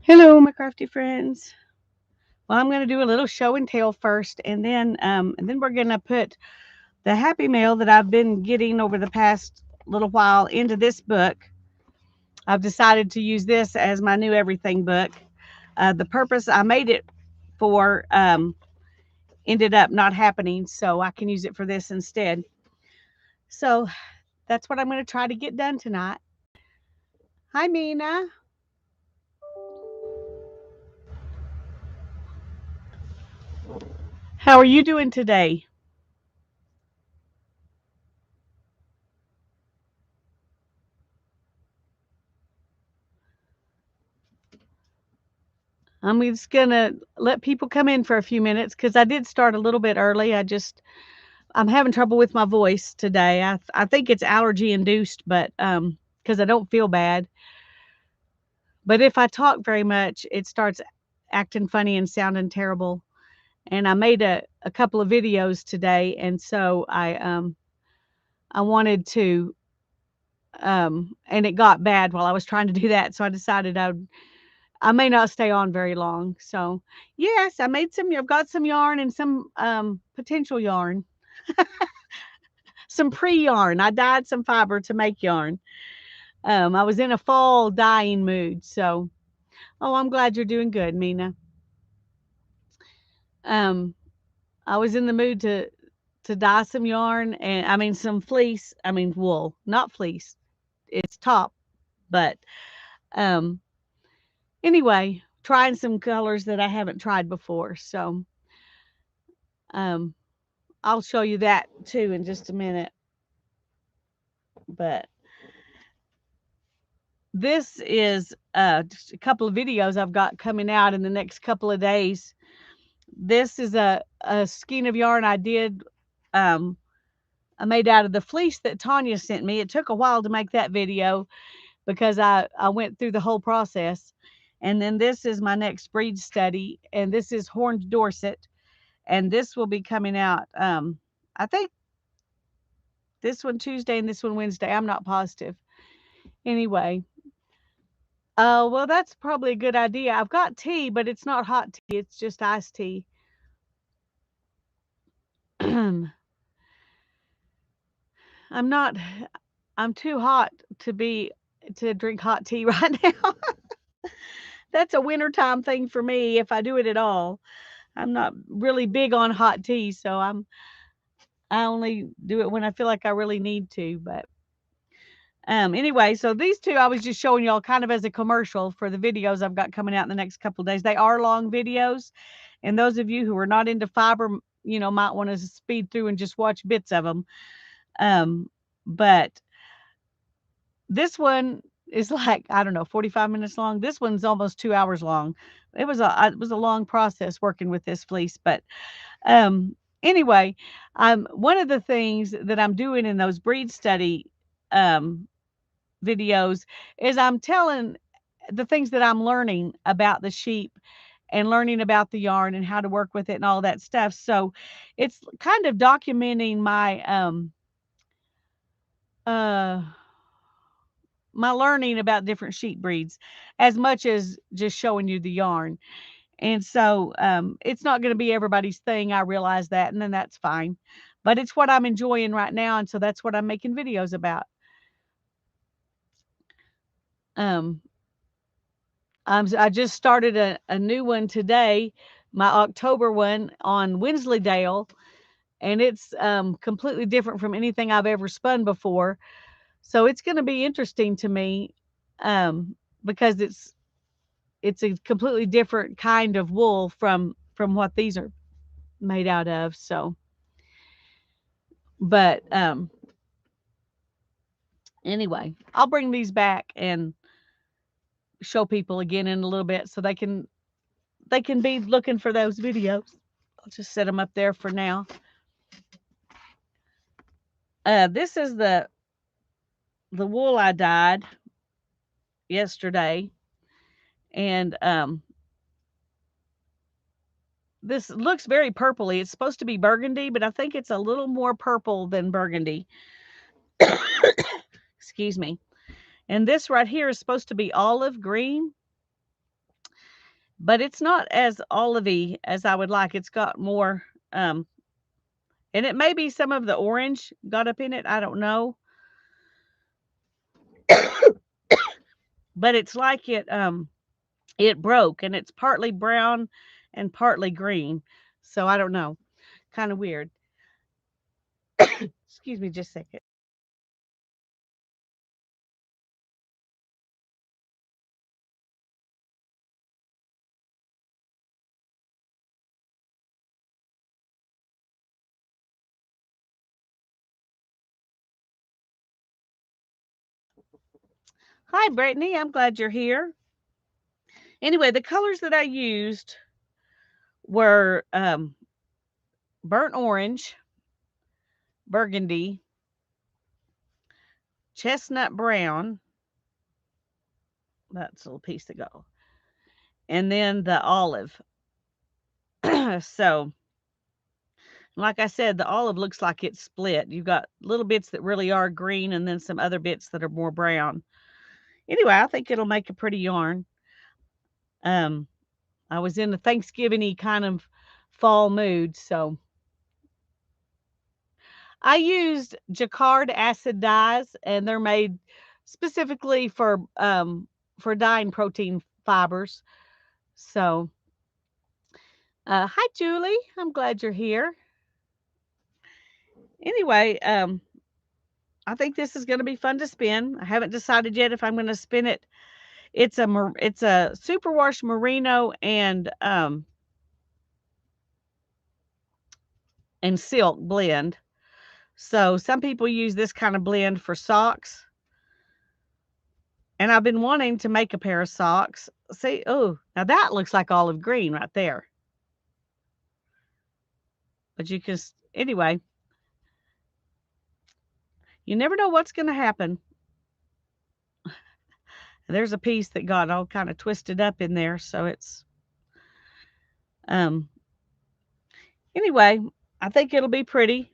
Hello, my crafty friends. Well, I'm going to do a little show and tell first, and then we're going to put the Happy Mail that I've been getting over the past little while into this book. I've decided to use this as my new everything book. The purpose I made it for ended up not happening, so I can use it for this instead. So that's what I'm going to try to get done tonight. Hi, Mina. How are you doing today? I'm just gonna let people come in for a few minutes because I did start a little bit early. I'm having trouble with my voice today. I think it's allergy induced, but because I don't feel bad. But if I talk very much, it starts acting funny and sounding terrible. And I made a couple of videos today, and so I wanted to and it got bad while I was trying to do that. So I decided I may not stay on very long. So, yes, I've got some yarn and some potential yarn, some pre yarn. I dyed some fiber to make yarn. I was in a fall dyeing mood. So, oh, I'm glad you're doing good, Mina. Um, I was in the mood to dye some yarn and I mean some fleece. I mean wool, not fleece. It's top, but um, anyway, trying some colors that I haven't tried before. So, um, I'll show you that too in just a minute. But this is just a couple of videos I've got coming out in the next couple of days. This is a skein of yarn um, I made out of the fleece that Tanya sent me. It took a while to make that video because I went through the whole process. And then this is my next breed study, and this is Horned Dorset, and this will be coming out. I think this one Tuesday and this one Wednesday. I'm not positive. Anyway, well, that's probably a good idea. I've got tea, but it's not hot tea. It's just iced tea. I'm not. I'm too hot to be to drink hot tea right now. That's a wintertime thing for me if I do it at all. I'm not really big on hot tea, so I only do it when I feel like I really need to. But anyway, so these two I was just showing y'all kind of as a commercial for the videos I've got coming out in the next couple of days. They are long videos, and those of you who are not into fiber, might want to speed through and just watch bits of them. But this one is like, I don't know, 45 minutes long. This one's almost 2 hours long. It was a long process working with this fleece, but anyway, one of the things that I'm doing in those breed study um, videos is I'm telling the things that I'm learning about the sheep and learning about the yarn and how to work with it and all that stuff. So it's kind of documenting uh my learning about different sheep breeds as much as just showing you the yarn. And so it's not going to be everybody's thing. I realize that, and then that's fine. But it's what I'm enjoying right now, and so that's what I'm making videos about. Um, I just started a new one today, my October one on Wensleydale, and it's completely different from anything I've ever spun before. So it's going to be interesting to me um, because it's a completely different kind of wool from what these are made out of. So, but anyway, I'll bring these back and show people again in a little bit so they can be looking for those videos. I'll just set them up there for now. This is the wool I dyed yesterday, and this looks very purpley. It's supposed to be burgundy, but I think it's a little more purple than burgundy. Excuse me. And this right here is supposed to be olive green. but it's not as olivey as I would like. It's got more, and it may be some of the orange got up in it. I don't know, but it's like it broke, and it's partly brown and partly green. So I don't know. Kind of weird. Excuse me just a second. Hi, Brittany. I'm glad you're here. Anyway, the colors that I used were burnt orange, burgundy, chestnut brown. That's a little piece to go. And then the olive. So, like I said, the olive looks like it's split. You've got little bits that really are green and then some other bits that are more brown. Anyway, I think it'll make a pretty yarn. Um, I was in a Thanksgiving-y kind of fall mood, so I used Jacquard acid dyes, and they're made specifically for dyeing protein fibers. So, hi Julie, I'm glad you're here. Anyway, I think this is going to be fun to spin. I haven't decided yet if I'm going to spin it. It's a superwash merino and silk blend. So some people use this kind of blend for socks, and I've been wanting to make a pair of socks. See, oh, now that looks like olive green right there. But you can anyway. You never know what's going to happen. There's a piece that got all kind of twisted up in there, so it's um anyway, I think it'll be pretty.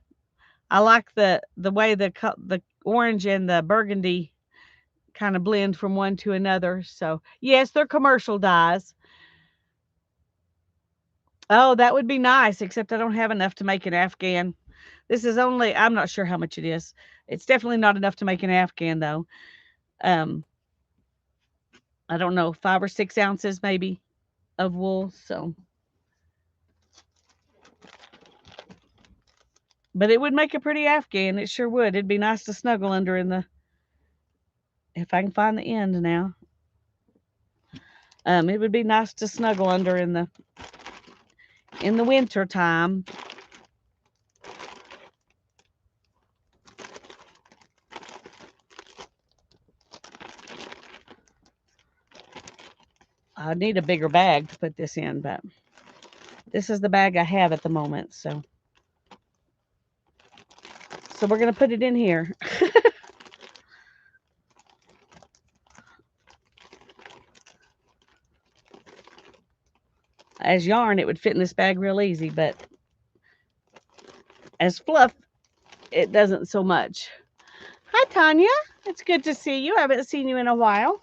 I like the way the orange and the burgundy kind of blend from one to another. So, yes, they're commercial dyes. Oh, that would be nice, except I don't have enough to make an Afghan. This is only I'm not sure how much it is. It's definitely not enough to make an Afghan though. Um, I don't know, 5 or 6 ounces maybe of wool. So, but it would make a pretty Afghan. It sure would. It'd be nice to snuggle under in the if I can find the end now. It would be nice to snuggle under in the winter time. I need a bigger bag to put this in, but this is the bag I have at the moment. So we're gonna put it in here. As yarn, it would fit in this bag real easy, but as fluff, it doesn't so much. Hi, Tanya. It's good to see you. I haven't seen you in a while.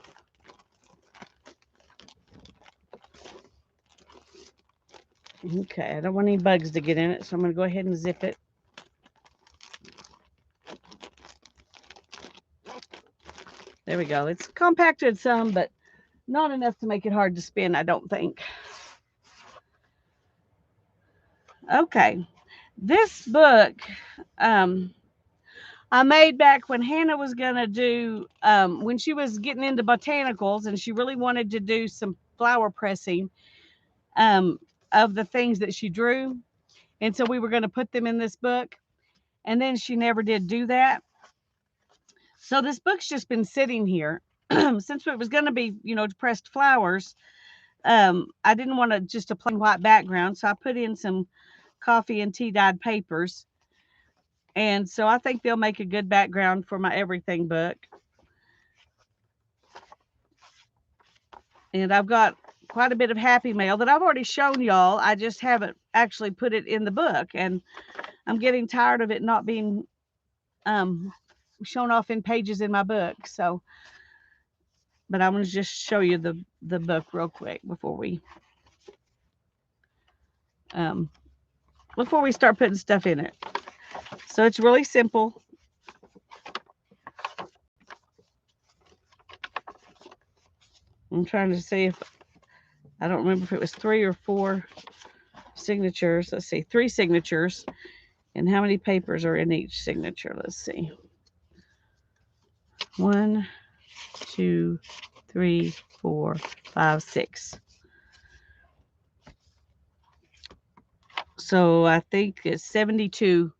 Okay, I don't want any bugs to get in it, so I'm going to go ahead and zip it. There we go. It's compacted some, but not enough to make it hard to spin, I don't think. Okay, this book I made back when Hannah was going to do, when she was getting into botanicals and she really wanted to do some flower pressing um, of the things that she drew. And so we were going to put them in this book. And then she never did do that. So this book's just been sitting here since it was going to be, pressed flowers. I didn't want just a plain white background. So I put in some coffee and tea dyed papers. And so I think they'll make a good background for my everything book. And I've got quite a bit of Happy Mail that I've already shown y'all. I just haven't actually put it in the book. And I'm getting tired of it not being shown off in pages in my book. So, but I'm going to just show you the book real quick before we before we start putting stuff in it. So it's really simple. I'm trying to see if I don't remember if it was 3 or 4 signatures. Let's see, 3 signatures. And how many papers are in each signature? Let's see. 1, 2, 3, 4, 5, 6. So I think it's 72.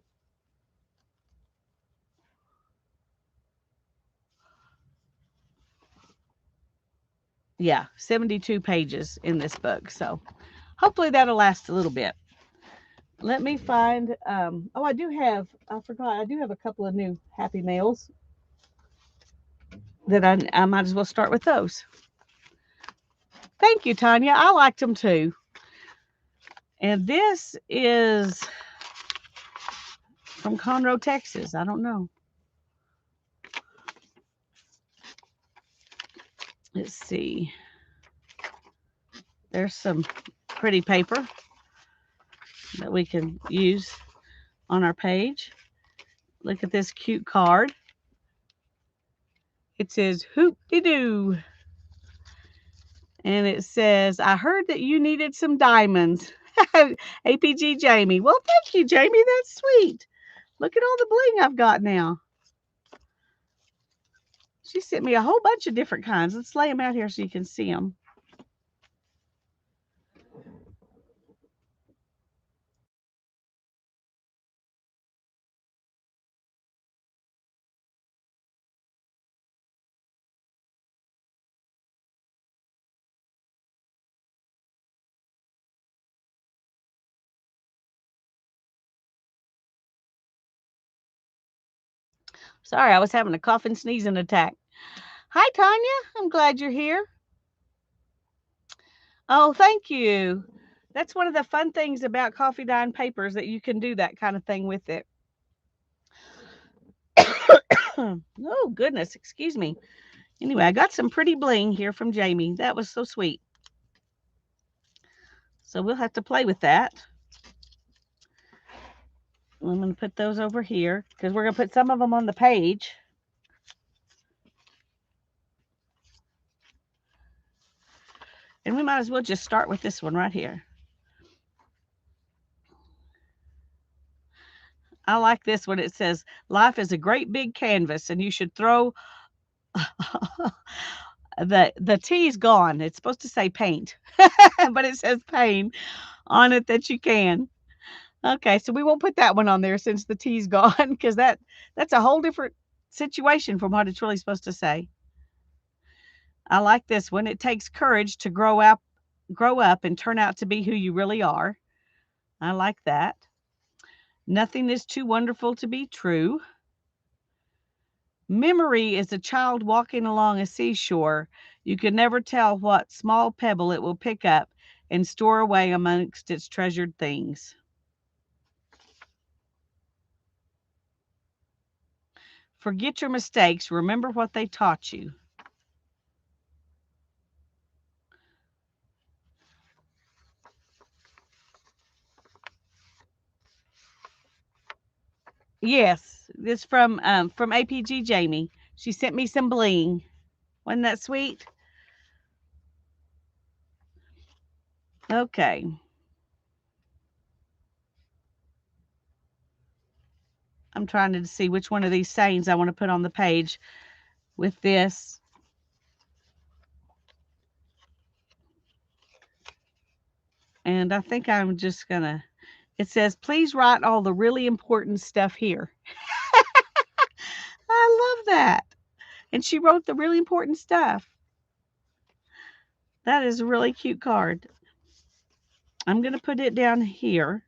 Yeah, 72 pages in this book. So hopefully that'll last a little bit. Let me find, oh, I forgot, I do have a couple of new Happy Mails that I might as well start with those. Thank you, Tanya. I liked them too. And this is from Conroe, Texas. I don't know. Let's see. There's some pretty paper that we can use on our page. Look at this cute card. It says hoop-de-doo. And it says, I heard that you needed some diamonds. APG Jamie. Well, thank you, Jamie. That's sweet. Look at all the bling I've got now. She sent me a whole bunch of different kinds. Let's lay them out here so you can see them. Sorry, I was having a cough and sneezing attack. Hi, Tanya. I'm glad you're here. Oh, thank you. That's one of the fun things about Coffee Dine Papers, that you can do that kind of thing with it. Oh, goodness. Excuse me. Anyway, I got some pretty bling here from Jamie. That was so sweet. So we'll have to play with that. I'm going to put those over here because we're going to put some of them on the page. And we might as well just start with this one right here. I like this one. It says, life is a great big canvas and you should throw the T's gone. It's supposed to say paint, but it says paint on it that you can. Okay, so we won't put that one on there since the T's gone, because that's a whole different situation from what it's really supposed to say. I like this one. It takes courage to grow up and turn out to be who you really are. I like that. Nothing is too wonderful to be true. Memory is a child walking along a seashore. You can never tell what small pebble it will pick up and store away amongst its treasured things. Forget your mistakes. Remember what they taught you. Yes, this from APG Jamie. She sent me some bling. Wasn't that sweet? Okay. I'm trying to see which one of these sayings I want to put on the page with this. And I think I'm just going to, it says, please write all the really important stuff here. I love that. And she wrote the really important stuff. That is a really cute card. I'm going to put it down here.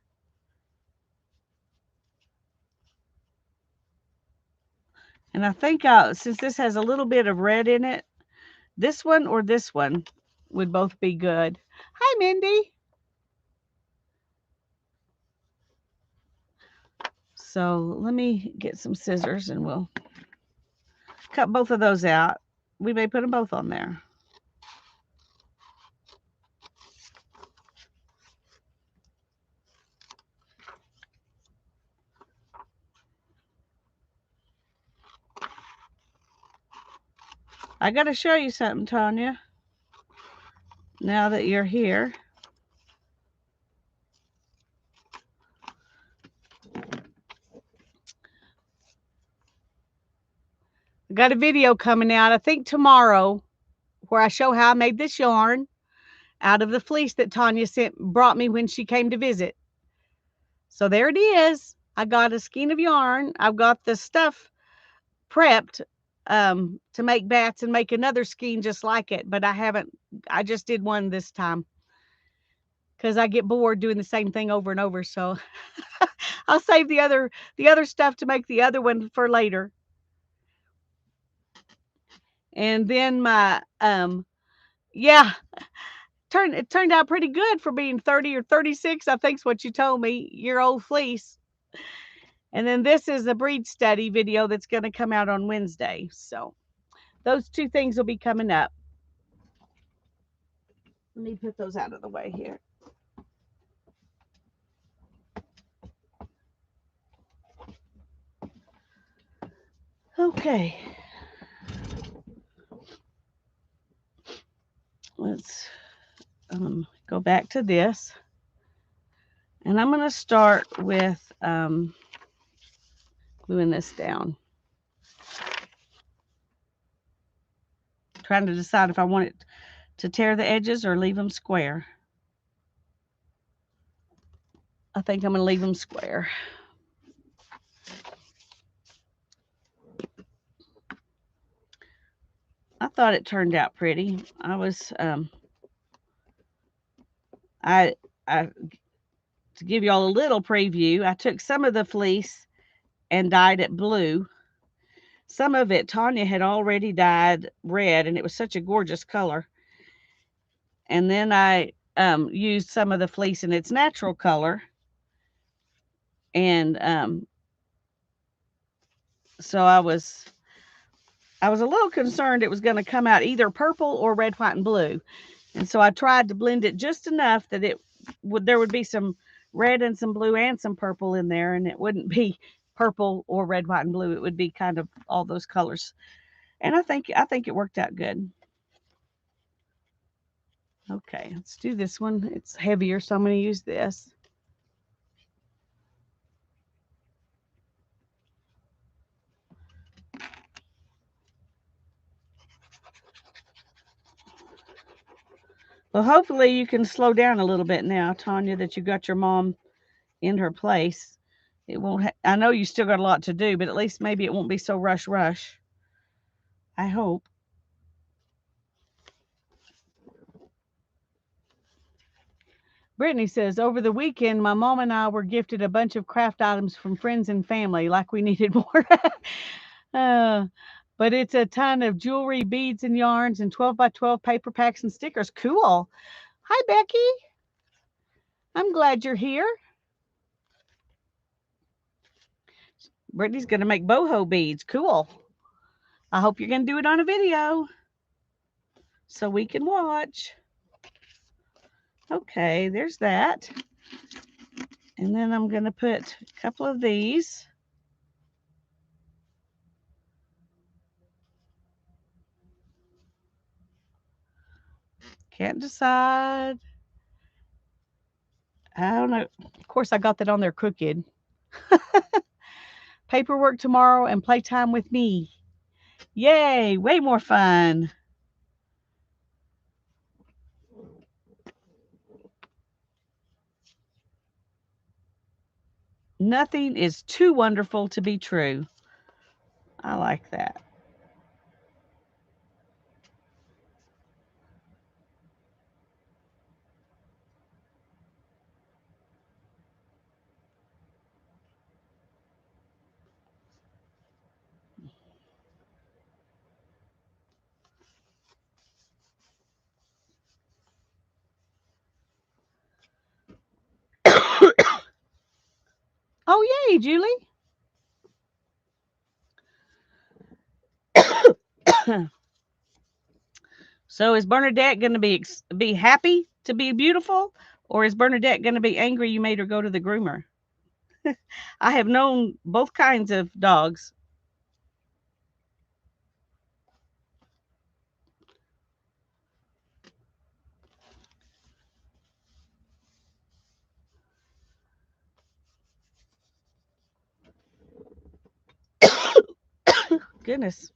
And I think since this has a little bit of red in it, this one or this one would both be good. Hi, Mindy. So let me get some scissors and we'll cut both of those out. We may put them both on there. I got to show you something, Tanya, now that you're here. I got a video coming out, I think tomorrow, where I show how I made this yarn out of the fleece that Tanya brought me when she came to visit. So there it is. I got a skein of yarn. I've got the stuff prepped to make bats and make another skein just like it, but I just did one this time because I get bored doing the same thing over and over. So I'll save the other stuff to make the other one for later. And then my yeah, it turned out pretty good for being 30 or 36, I think's what you told me, year old fleece. And then this is a breed study video that's going to come out on Wednesday. So those two things will be coming up. Let me put those out of the way here. Okay. Let's go back to this. And I'm going to start with gluing this down. Trying to decide if I want it to tear the edges or leave them square. I think I'm going to leave them square. I thought it turned out pretty. I was to give you all a little preview, I took some of the fleece and dyed it blue. Some of it Tanya had already dyed red, and it was such a gorgeous color. And then I used some of the fleece in its natural color. And so I was a little concerned it was going to come out either purple or red, white, and blue. And so I tried to blend it just enough that there would be some red and some blue and some purple in there, and it wouldn't be purple or red, white, and blue. It would be kind of all those colors. And I think it worked out good. Okay, let's do this one. It's heavier, so I'm going to use this. Well, hopefully you can slow down a little bit now, Tanya, that you got your mom in her place. It won't. I know you still got a lot to do, but at least maybe it won't be so rush. I hope. Brittany says, over the weekend, my mom and I were gifted a bunch of craft items from friends and family, like we needed more. But it's a ton of jewelry, beads, and yarns, and 12 by 12 paper packs and stickers. Cool. Hi, Becky. I'm glad you're here. Brittany's going to make boho beads. Cool. I hope you're going to do it on a video so we can watch. Okay, there's that. And then I'm going to put a couple of these. Can't decide. I don't know. Of course, I got that on there crooked. Paperwork tomorrow and playtime with me. Yay, way more fun. Nothing is too wonderful to be true. I like that. Oh, yay, Julie. So is Bernadette going to be happy to be beautiful, or is Bernadette going to be angry you made her go to the groomer? I have known both kinds of dogs. goodness.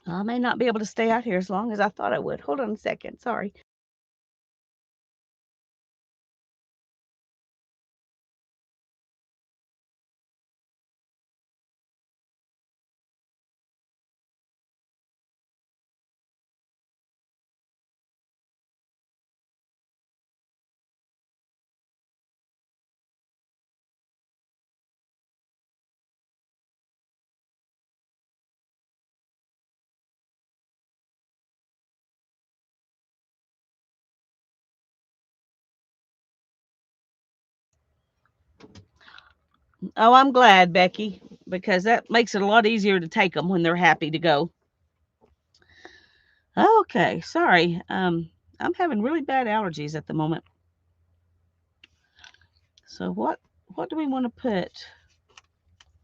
I may not be able to stay out here as long as I thought I would. Hold on a second. Sorry. Oh, I'm glad, Becky, because that makes it a lot easier to take them when they're happy to go. Okay, sorry. I'm having really bad allergies at the moment. So what do we want to put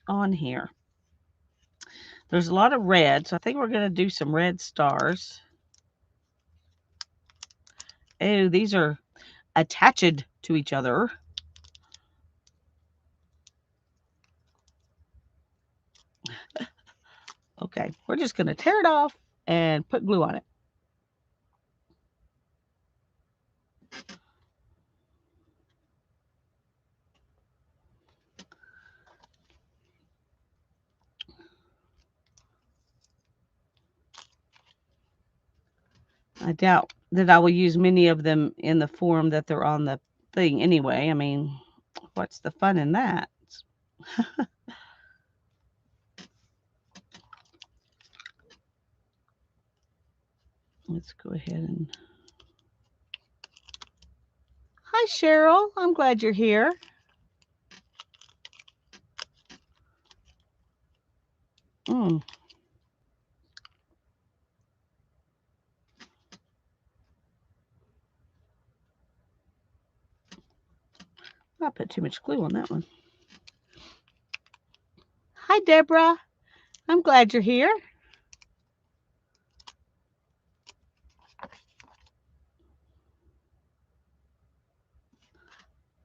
on here? There's a lot of red, so I think we're going to do some red stars. Oh, these are attached to each other. Okay, we're just going to tear it off and put glue on it. I doubt that I will use many of them in the form that they're on the thing anyway. I mean, what's the fun in that? Let's go ahead and... Hi, Cheryl. I'm glad you're here. Mm. I put too much glue on that one. Hi, Deborah. I'm glad you're here.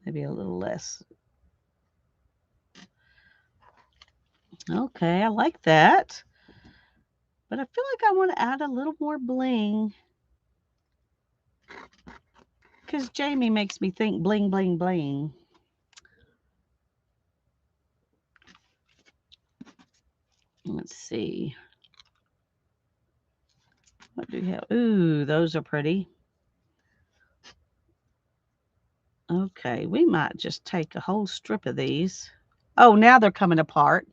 Maybe a little less. Okay, I like that. But I feel like I want to add a little more bling. Because Jamie makes me think bling, bling, bling. Let's see. What do we have? Ooh, those are pretty. Okay, we might just take a whole strip of these. Oh, now they're coming apart.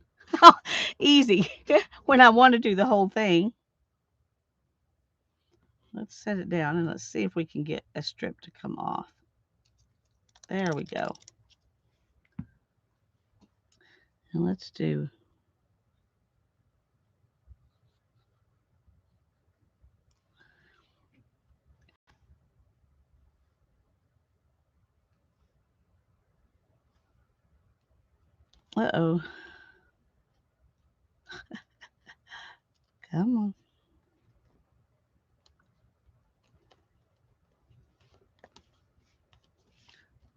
Easy. When I want to do the whole thing. Let's set it down and let's see if we can get a strip to come off. There we go. And let's do... Uh-oh. Come on.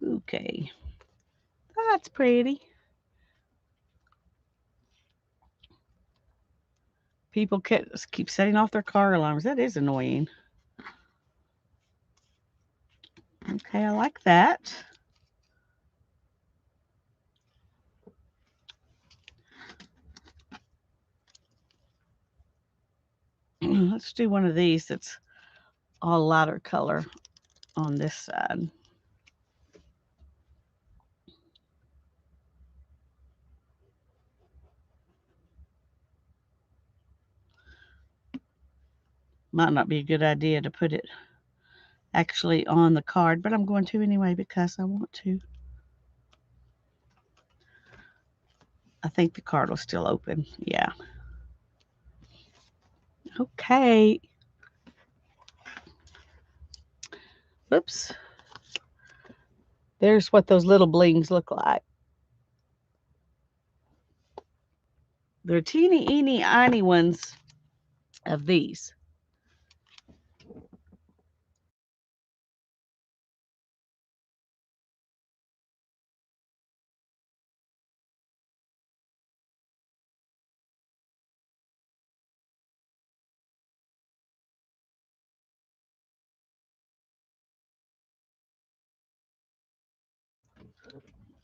Okay. That's pretty. People keep setting off their car alarms. That is annoying. Okay, I like that. Let's do one of these that's all lighter color on this side. Might not be a good idea to put it actually on the card, but I'm going to anyway because I want to. I think the card will still open. Yeah. Okay. Oops. There's what those little blings look like. They're teeny, eeny, tiny ones of these.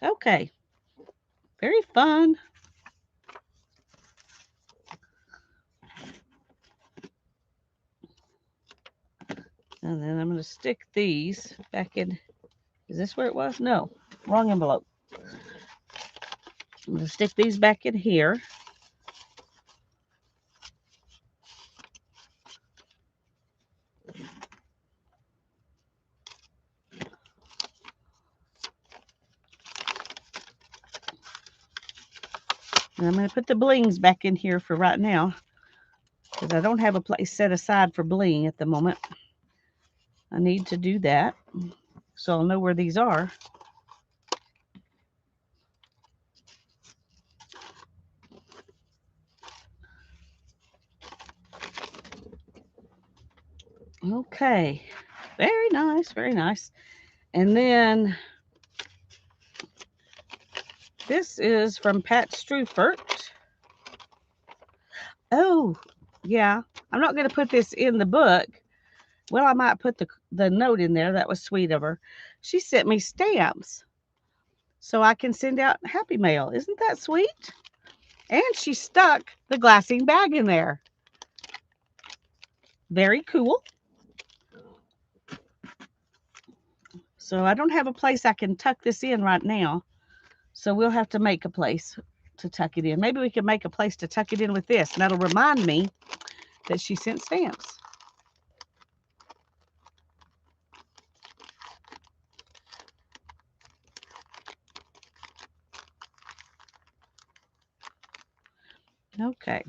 Okay, very fun. And then I'm going to stick these back in. Is this where it was? No, wrong envelope. I'm going to stick these back in here. And I'm going to put the blings back in here for right now because I don't have a place set aside for bling at the moment. I need to do that so I'll know where these are. Okay, very nice, very nice. And then this is from Pat Strufert. Oh, yeah. I'm not going to put this in the book. Well, I might put the note in there. That was sweet of her. She sent me stamps so I can send out Happy Mail. Isn't that sweet? And she stuck the glassine bag in there. Very cool. So I don't have a place I can tuck this in right now. So we'll have to make a place to tuck it in. Maybe we can make a place to tuck it in with this. And that'll remind me that she sent stamps. Okay.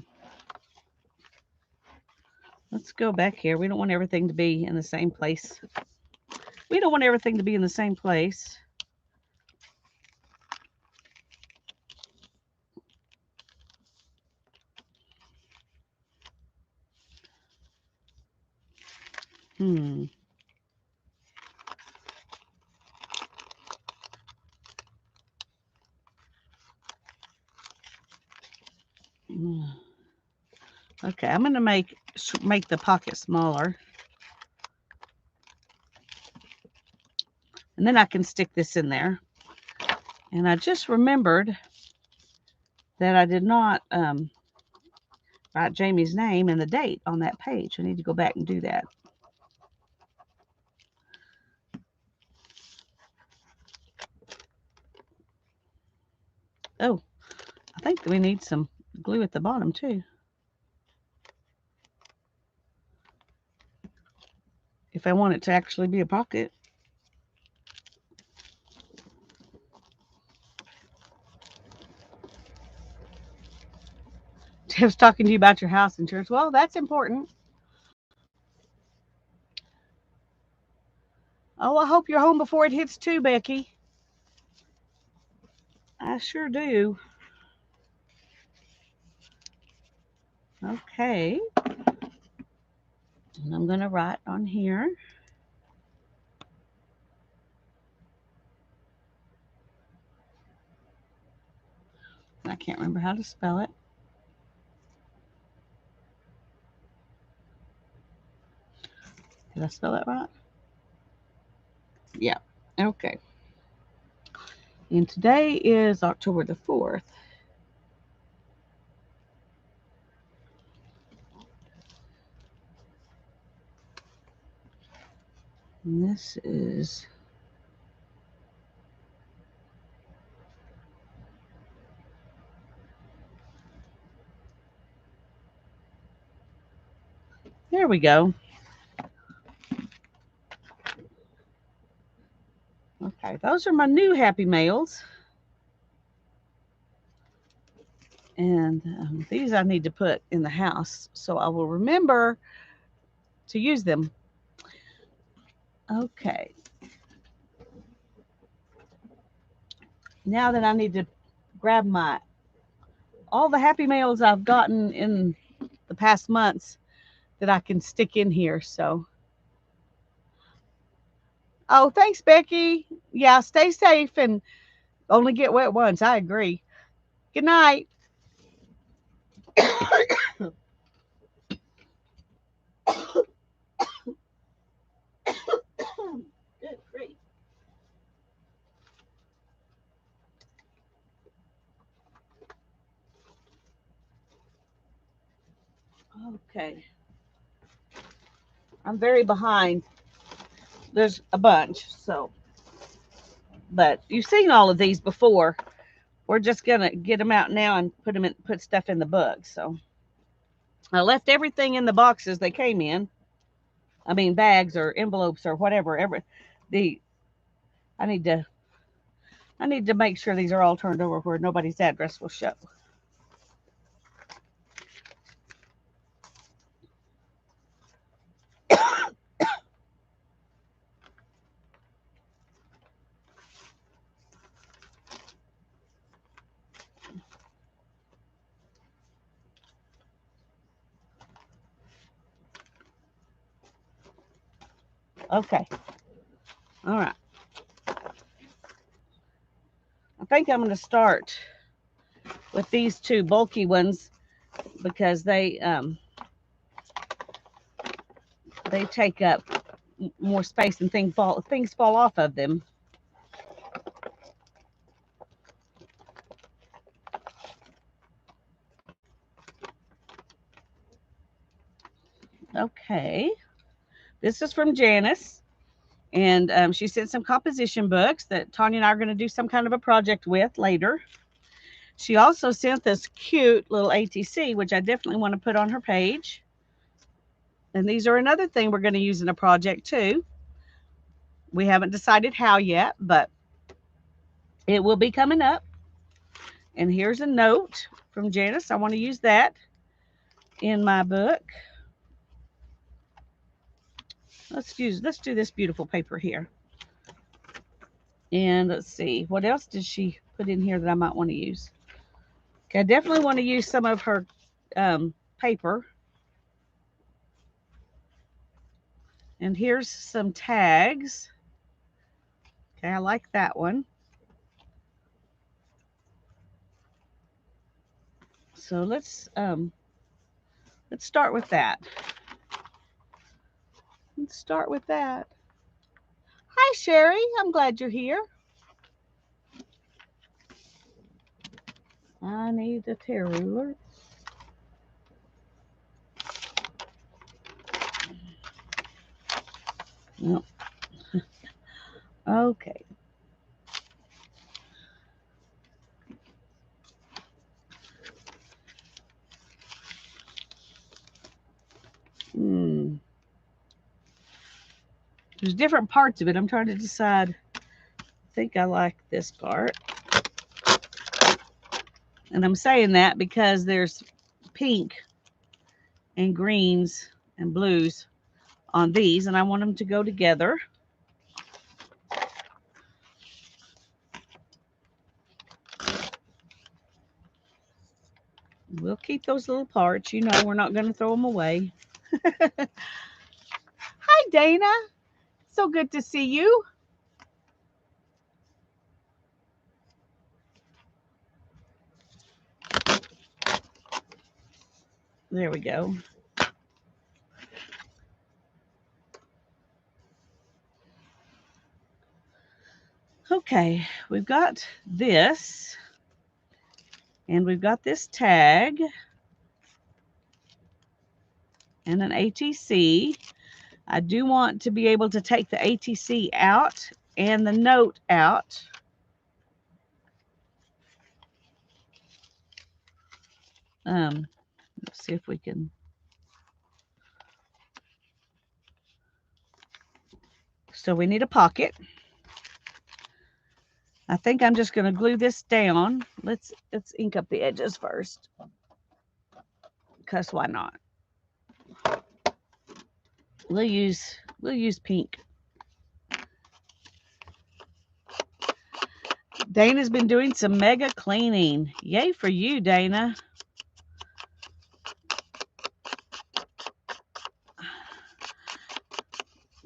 Let's go back here. We don't want everything to be in the same place. We don't want everything to be in the same place. Hmm. Okay, I'm going to make the pocket smaller. And then I can stick this in there. And I just remembered that I did not write Jamie's name and the date on that page. I need to go back and do that. Oh, I think we need some glue at the bottom too. If I want it to actually be a pocket. Jeff's talking to you about your house insurance. Well, that's important. Oh, I hope you're home before it hits too, Becky. I sure do. Okay. And I'm going to write on here. I can't remember how to spell it. Did I spell that right? Yeah. Okay. And today is October the 4th. And this is there we go. Okay, those are my new Happy Mails. And these I need to put in the house so I will remember to use them. Okay. Now that I need to grab all the Happy Mails I've gotten in the past months that I can stick in here. So, oh, thanks, Becky. Yeah, stay safe and only get wet once. I agree. Good night. Good grief. Okay. I'm very behind. There's a bunch, so, but you've seen all of these before. We're just gonna get them out now and put stuff in the book. So I left everything in the boxes they came in. I mean bags or envelopes or whatever. The I need to I need to make sure these are all turned over where nobody's address will show. Okay. All right. I think I'm going to start with these two bulky ones because they take up more space and things fall off of them. Okay. This is from Janice. And she sent some composition books that Tanya and I are going to do some kind of a project with later. She also sent this cute little ATC, which I definitely want to put on her page. And these are another thing we're going to use in a project too. We haven't decided how yet, but it will be coming up. And here's a note from Janice. I want to use that in my book. Let's do this beautiful paper here. And let's see, what else did she put in here that I might want to use? Okay, I definitely want to use some of her paper. And here's some tags. Okay, I like that one. So let's start with that. Let's start with that. Hi, Sherry. I'm glad you're here. I need a tear ruler. No. Okay. There's different parts of it. I'm trying to decide. I think I like this part. And I'm saying that because there's pink and greens and blues on these, and I want them to go together. We'll keep those little parts. You know, we're not going to throw them away. Hi, Dana. So good to see you. There we go. Okay, we've got this, and we've got this tag, and an ATC. I do want to be able to take the ATC out and the note out. Let's see if we can. So we need a pocket. I think I'm just going to glue this down. Let's ink up the edges first, because why not? We'll use pink. Dana's been doing some mega cleaning. Yay for you, Dana.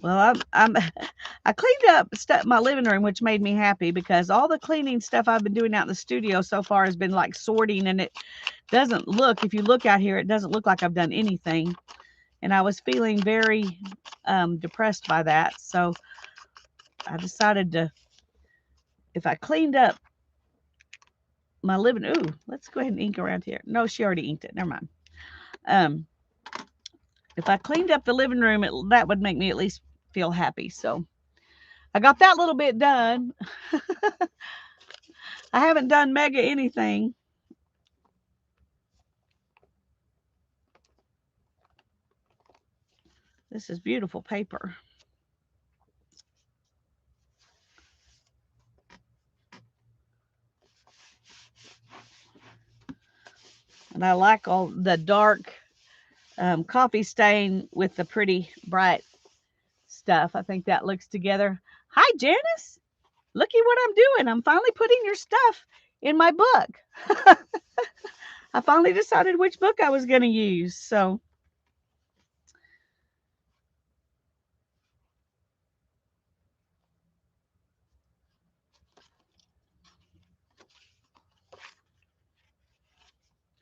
Well, I cleaned up my living room, which made me happy because all the cleaning stuff I've been doing out in the studio so far has been like sorting, and it doesn't look, if you look out here, it doesn't look like I've done anything. And I was feeling very depressed by that. So I decided to, if I cleaned up my living, ooh, let's go ahead and ink around here. No, she already inked it. Never mind. If I cleaned up the living room, that would make me at least feel happy. So I got that little bit done. I haven't done mega anything. This is beautiful paper. And I like all the dark coffee stain with the pretty bright stuff. I think that looks together. Hi, Janice. Looky what I'm doing. I'm finally putting your stuff in my book. I finally decided which book I was going to use. So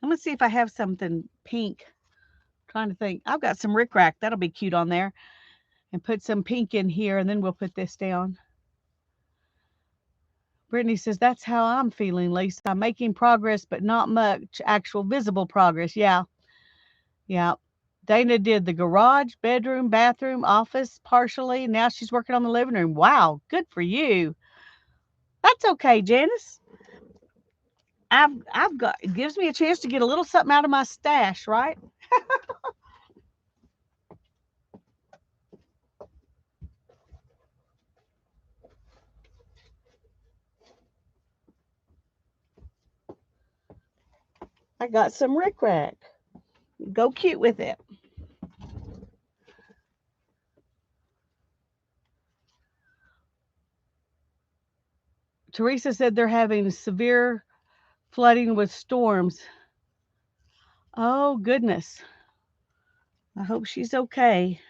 I'm going to see if I have something pink. Trying to think. I've got some rickrack. That'll be cute on there. And put some pink in here, and then we'll put this down. Brittany says, that's how I'm feeling, Lisa. I'm making progress, but not much actual visible progress. Yeah. Yeah. Dana did the garage, bedroom, bathroom, office partially. Now she's working on the living room. Wow. Good for you. That's okay, Janice. I've got, it gives me a chance to get a little something out of my stash, right? I got some rickrack. Go cute with it. Teresa said they're having severe flooding with storms. Oh, goodness. I hope she's okay.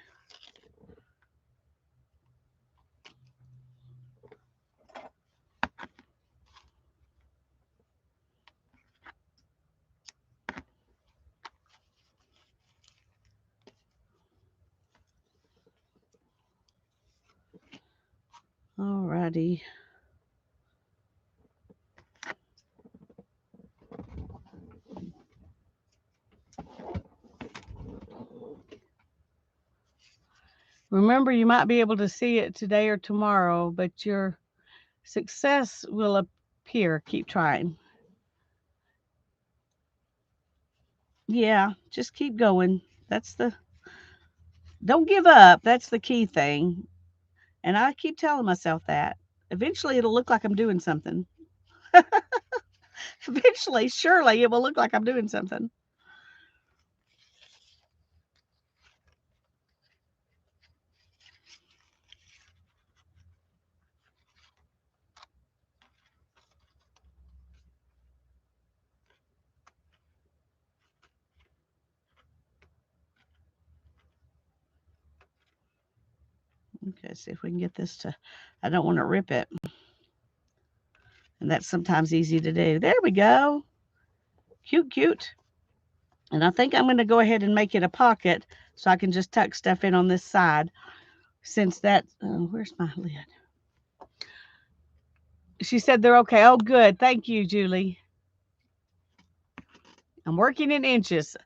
All righty. Remember, you might be able to see it today or tomorrow, but your success will appear. Keep trying. Yeah, just keep going. Don't give up. That's the key thing. And I keep telling myself that. Eventually, it'll look like I'm doing something. Eventually, surely it will look like I'm doing something. Okay, see if we can get this to, I don't want to rip it. And that's sometimes easy to do. There we go. Cute, cute. And I think I'm going to go ahead and make it a pocket so I can just tuck stuff in on this side. Since that, where's my lid? She said they're okay. Oh, good. Thank you, Julie. I'm working in inches.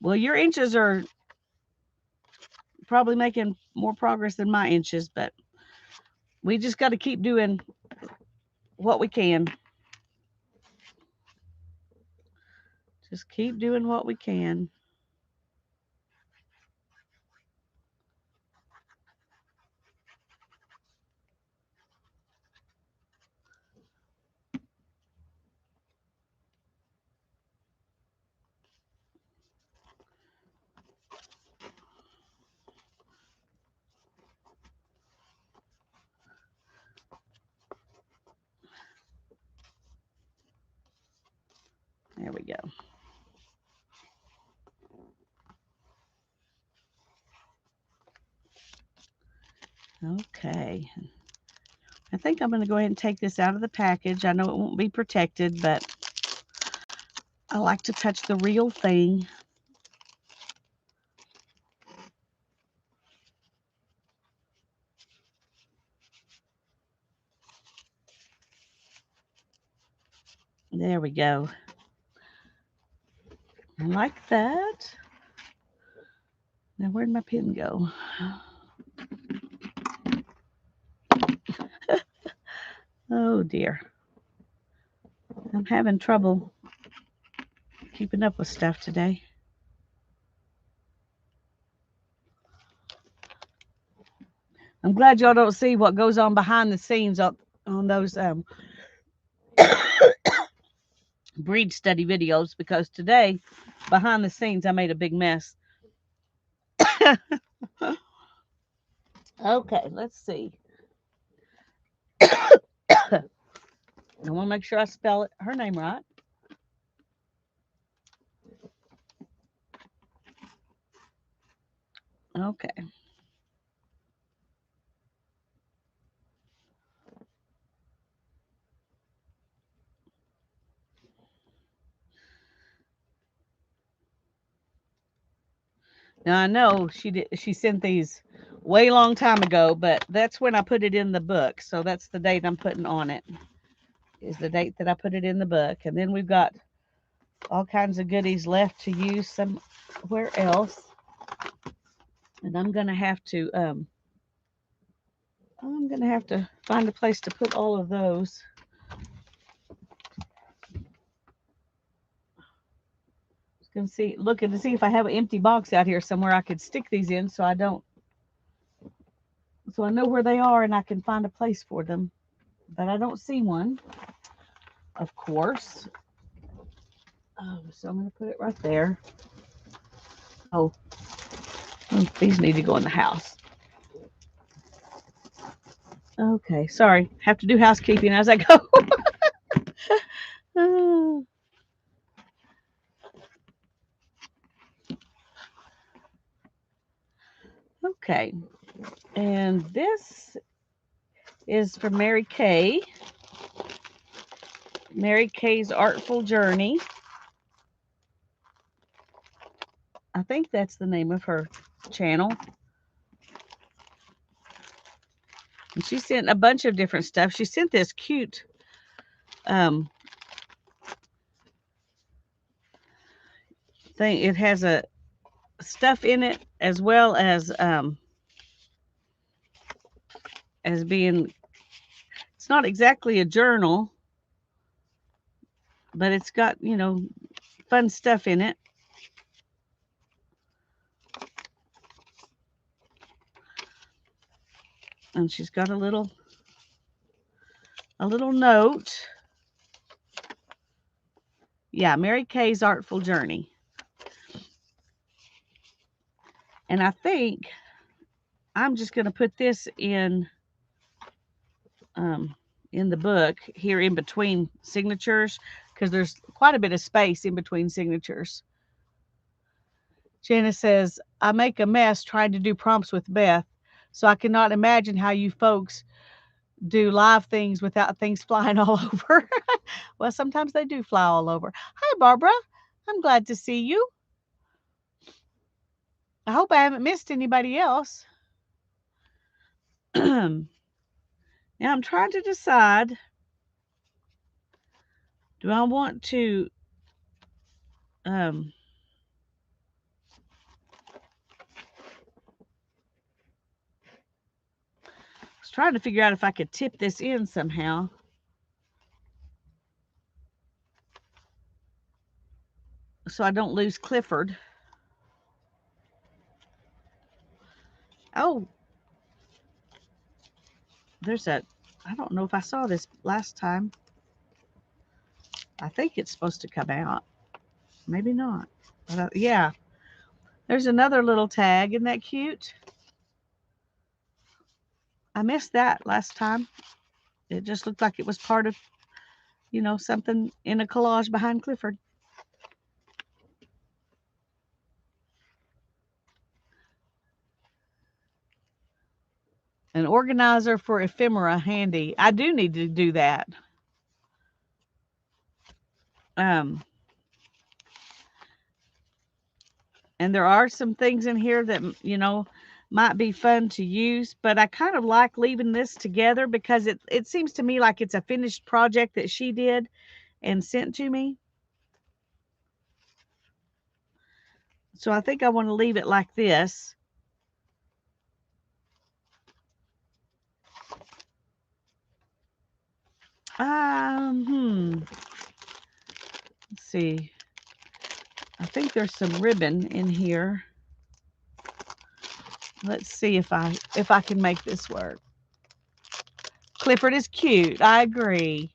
Well, your inches are probably making more progress than my inches, but we just got to keep doing what we can. Just keep doing what we can. There we go. Okay. I think I'm going to go ahead and take this out of the package. I know it won't be protected, but I like to touch the real thing. There we go. I like that. Now, where'd my pen go? Oh, dear. I'm having trouble keeping up with stuff today. I'm glad y'all don't see what goes on behind the scenes on those breed study videos, because today, behind the scenes, I made a big mess. Okay, let's see. I want to make sure I spell her name right. Okay. Now I know she sent these way long time ago, but that's when I put it in the book. So that's the date I'm putting on it. Is the date that I put it in the book. And then we've got all kinds of goodies left to use somewhere else. And I'm gonna have to find a place to put all of those. Gonna see, looking to see if I have an empty box out here somewhere I could stick these in, so I know where they are and I can find a place for them. But I don't see one, of course. Oh, so I'm gonna put it right there. Oh, these need to go in the house. Okay, sorry, have to do housekeeping as I go. Okay, and this is for Mary Kay. Mary Kay's Artful Journey. I think that's the name of her channel. And she sent a bunch of different stuff. She sent this cute thing. It has a stuff in it, as well as being, it's not exactly a journal, but it's got, fun stuff in it. And she's got a little note. Yeah, Mary Kay's Artful Journey. And I think I'm just going to put this in the book here in between signatures, because there's quite a bit of space in between signatures. Janice says, I make a mess trying to do prompts with Beth, so I cannot imagine how you folks do live things without things flying all over. Well, sometimes they do fly all over. Hi, Barbara. I'm glad to see you. I hope I haven't missed anybody else. Now I'm trying to decide, do I want to I was trying to figure out if I could tip this in somehow. So I don't lose Clifford. Oh, there's I don't know if I saw this last time. I think it's supposed to come out. Maybe not. But yeah. There's another little tag. Isn't that cute? I missed that last time. It just looked like it was part of, something in a collage behind Clifford. An organizer for ephemera handy. I do need to do that. And there are some things in here that, might be fun to use, but I kind of like leaving this together because it seems to me like it's a finished project that she did and sent to me. So I think I want to leave it like this. Let's see. I think there's some ribbon in here. Let's see if I can make this work. Clifford is cute. I agree.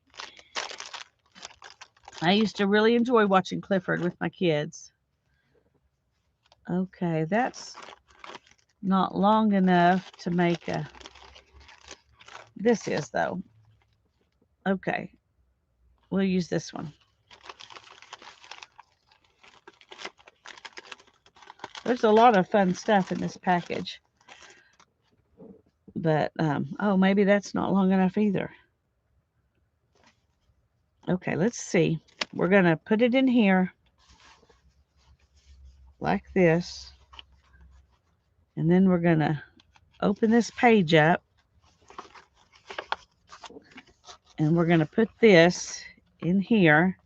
I used to really enjoy watching Clifford with my kids. Okay, that's not long enough to make a. This is, though. Okay, we'll use this one. There's a lot of fun stuff in this package. But, oh, maybe that's not long enough either. Okay, let's see. We're going to put it in here like this. And then we're going to open this page up. And we're going to put this in here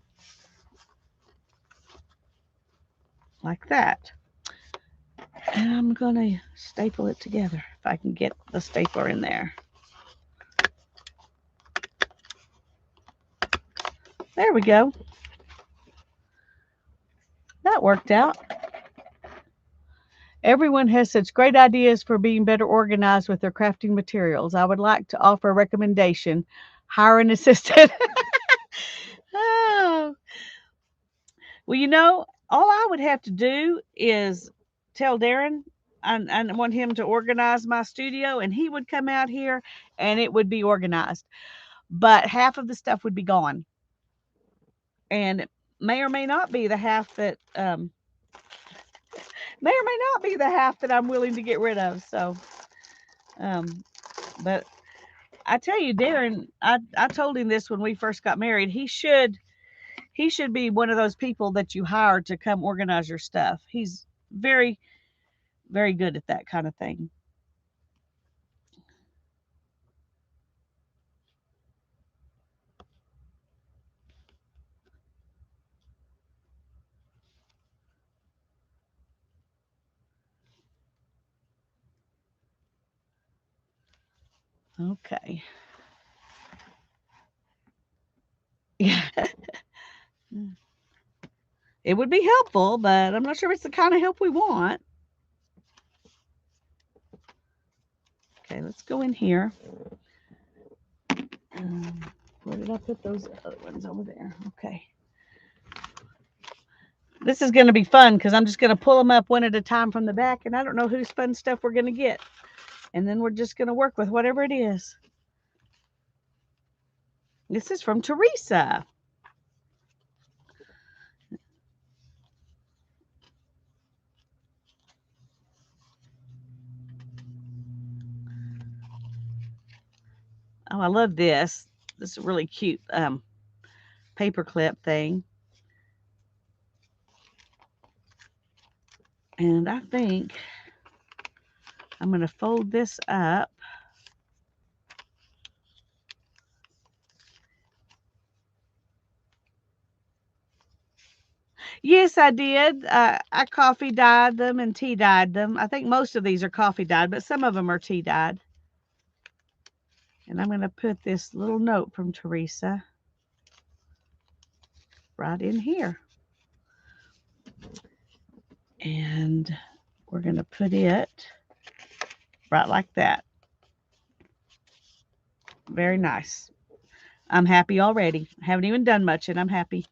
like that. And I'm going to staple it together if I can get the stapler in there. There we go. That worked out. Everyone has such great ideas for being better organized with their crafting materials. I would like to offer a recommendation. Hire an assistant. Oh. Well, all I would have to do is tell Darren I want him to organize my studio, and he would come out here and it would be organized. But half of the stuff would be gone. And it may or may not be the half that I'm willing to get rid of. So, but I tell you, Darren, I told him this when we first got married. He should be one of those people that you hire to come organize your stuff. He's very, very good at that kind of thing. Okay. Yeah. It would be helpful, but I'm not sure it's the kind of help we want. Okay, let's go in here. Where did I put those other ones over there? Okay. This is going to be fun because I'm just going to pull them up one at a time from the back, and I don't know whose fun stuff we're going to get. And then we're just going to work with whatever it is. This is from Teresa. Oh, I love this. This is a really cute paper clip thing. And I think I'm going to fold this up. Yes, I did. I coffee dyed them and tea dyed them. I think most of these are coffee dyed, but some of them are tea dyed. And I'm going to put this little note from Teresa right in here. And we're going to put it right like that. Very nice. I'm happy already. I haven't even done much and I'm happy.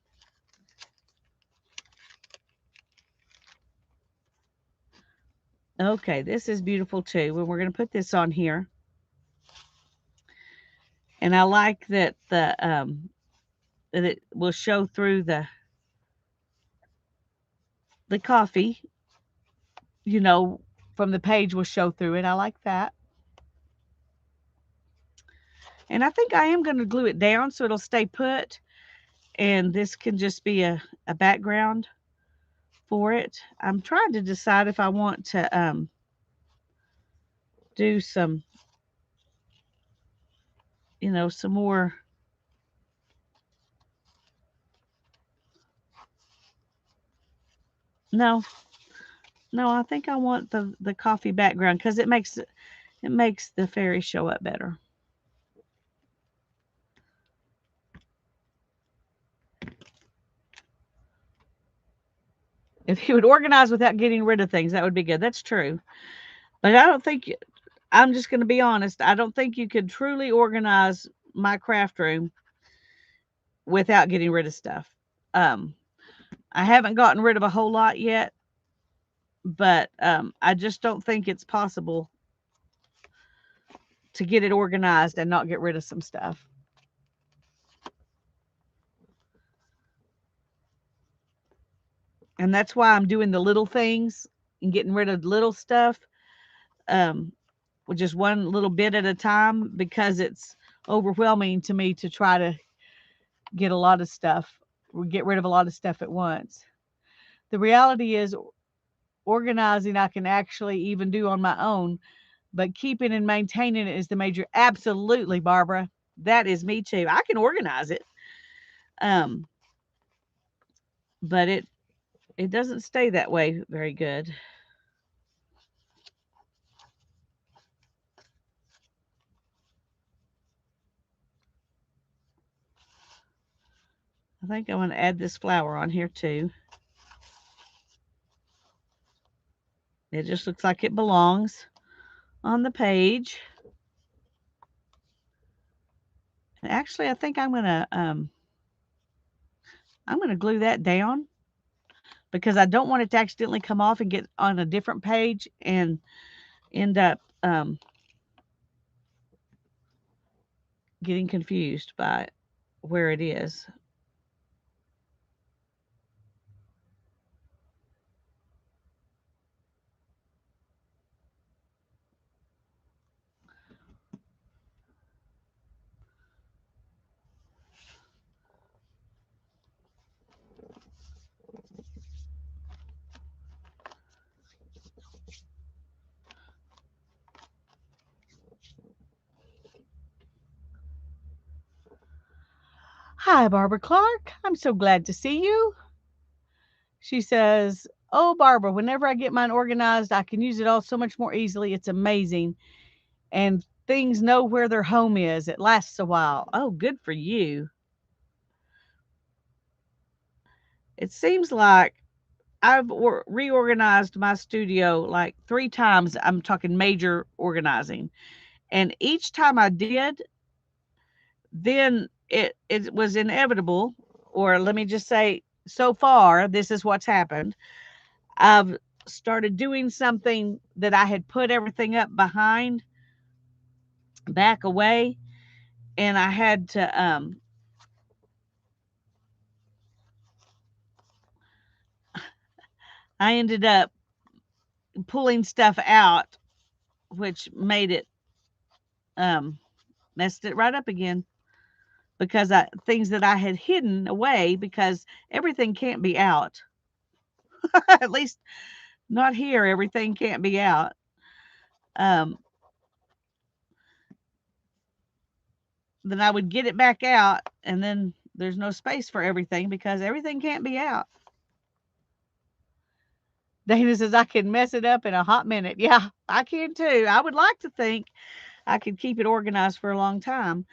Okay, this is beautiful too. Well, we're going to put this on here. And I like that that it will show through the coffee, from the page will show through it. I like that. And I think I am going to glue it down so it'll stay put. And this can just be a background for it. I'm trying to decide if I want to do some, some more. No, No, I think I want the coffee background because it makes the fairy show up better. If you would organize without getting rid of things, that would be good. That's true. But I don't think I'm just going to be honest. I don't think you could truly organize my craft room without getting rid of stuff. Um, I haven't gotten rid of a whole lot yet, but I just don't think it's possible to get it organized and not get rid of some stuff. And that's why I'm doing the little things and getting rid of little stuff, um, with just one little bit at a time because it's overwhelming to me to try to get a lot of stuff, get rid of a lot of stuff at once. The reality is, organizing I can actually even do on my own, but keeping and maintaining it is the major. Absolutely, Barbara. That is me too. I can organize it, um, but it doesn't stay that way very good. I think I'm going to add this flower on here too. It just looks like it belongs on the page. And actually, I think I'm gonna glue that down because I don't want it to accidentally come off and get on a different page and end up getting confused by where it is. Hi, Barbara Clark. I'm so glad to see you. She says, "Oh, Barbara, whenever I get mine organized, I can use it all so much more easily. It's amazing. And things know where their home is. It lasts a while." Oh, good for you. It seems like I've reorganized my studio like 3 times. I'm talking major organizing. And each time I did, then it was inevitable, or let me just say, so far, this is what's happened. I've started doing something that I had put everything up behind, back away, and I ended up pulling stuff out, which made it, um, messed it right up again because things that I had hidden away because everything can't be out. At least not here. Everything can't be out. Um, then I would get it back out, and then there's no space for everything because everything can't be out. Dana says, I can mess it up in a hot minute. Yeah, I can too. I would like to think I could keep it organized for a long time,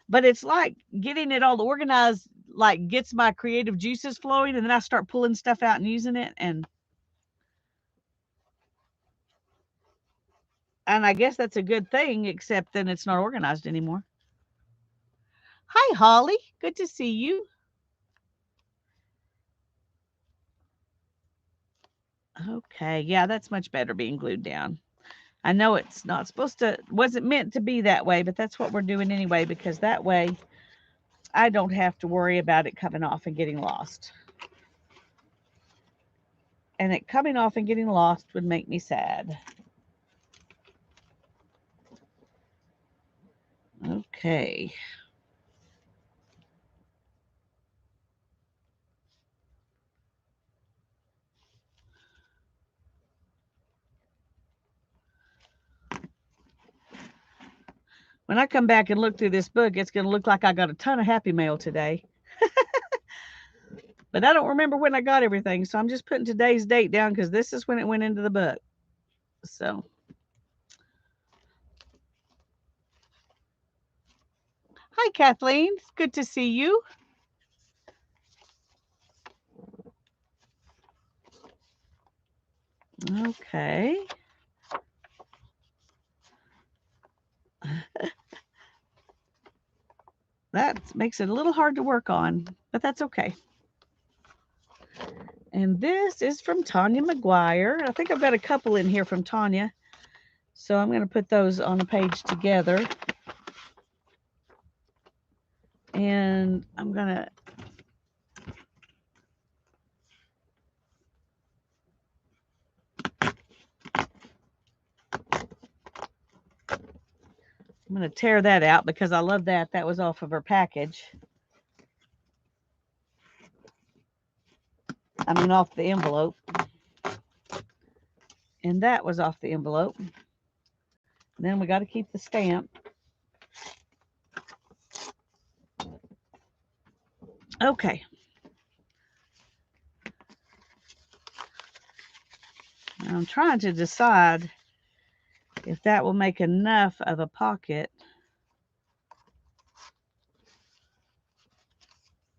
but it's like getting it all organized, like gets my creative juices flowing, and then I start pulling stuff out and using it. And I guess that's a good thing, except then it's not organized anymore. Hi, Holly. Good to see you. Okay. Yeah, that's much better being glued down. I know it's not supposed to, wasn't meant to be that way, but that's what we're doing anyway, because that way I don't have to worry about it coming off and getting lost. And it coming off and getting lost would make me sad. Okay. When I come back and look through this book, it's going to look like I got a ton of happy mail today. But I don't remember when I got everything, so I'm just putting today's date down because this is when it went into the book. So, hi, Kathleen. It's good to see you. Okay. That makes it a little hard to work on, but that's okay. And this is from Tanya McGuire. I think I've got a couple in here from Tanya. So I'm going to put those on a page together. And I'm going to tear that out because I love that. That was off of her package. I mean, off the envelope. And that was off the envelope. And then we got to keep the stamp. Okay. Now I'm trying to decide if that will make enough of a pocket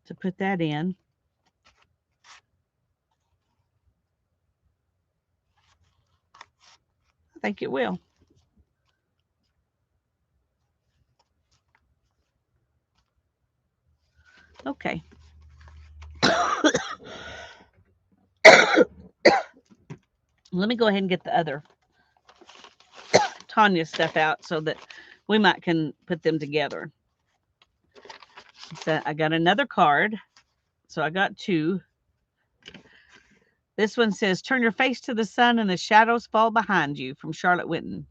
to put that in. I think it will. Okay. Let me go ahead and get the other Tanya stuff out so that we might can put them together. So I got another card. So I got two. This one says, "Turn your face to the sun and the shadows fall behind you," from Charlotte Winton.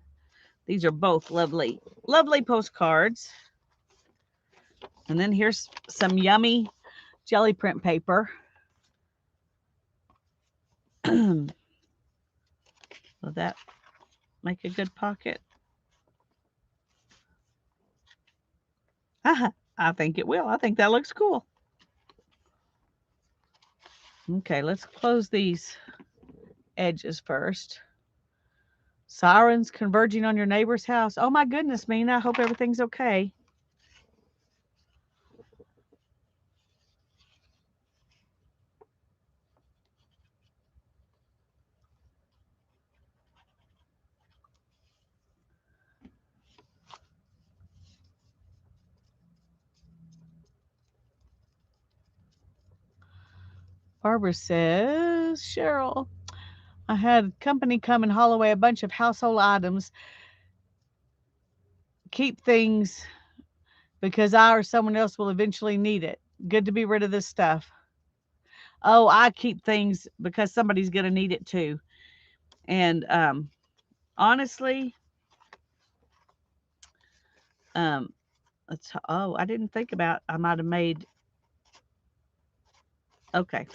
These are both lovely, lovely postcards. And then here's some yummy jelly print paper. Will that make a good pocket? I think it will. I think that looks cool. Okay, let's close these edges first. Sirens converging on your neighbor's house. Oh my goodness, Mina. I hope everything's okay. Barbara says, "Cheryl, I had company come and haul away a bunch of household items. Keep things because I or someone else will eventually need it. Good to be rid of this stuff." Oh, I keep things because somebody's going to need it too. And honestly, I didn't think about, I might have made, okay.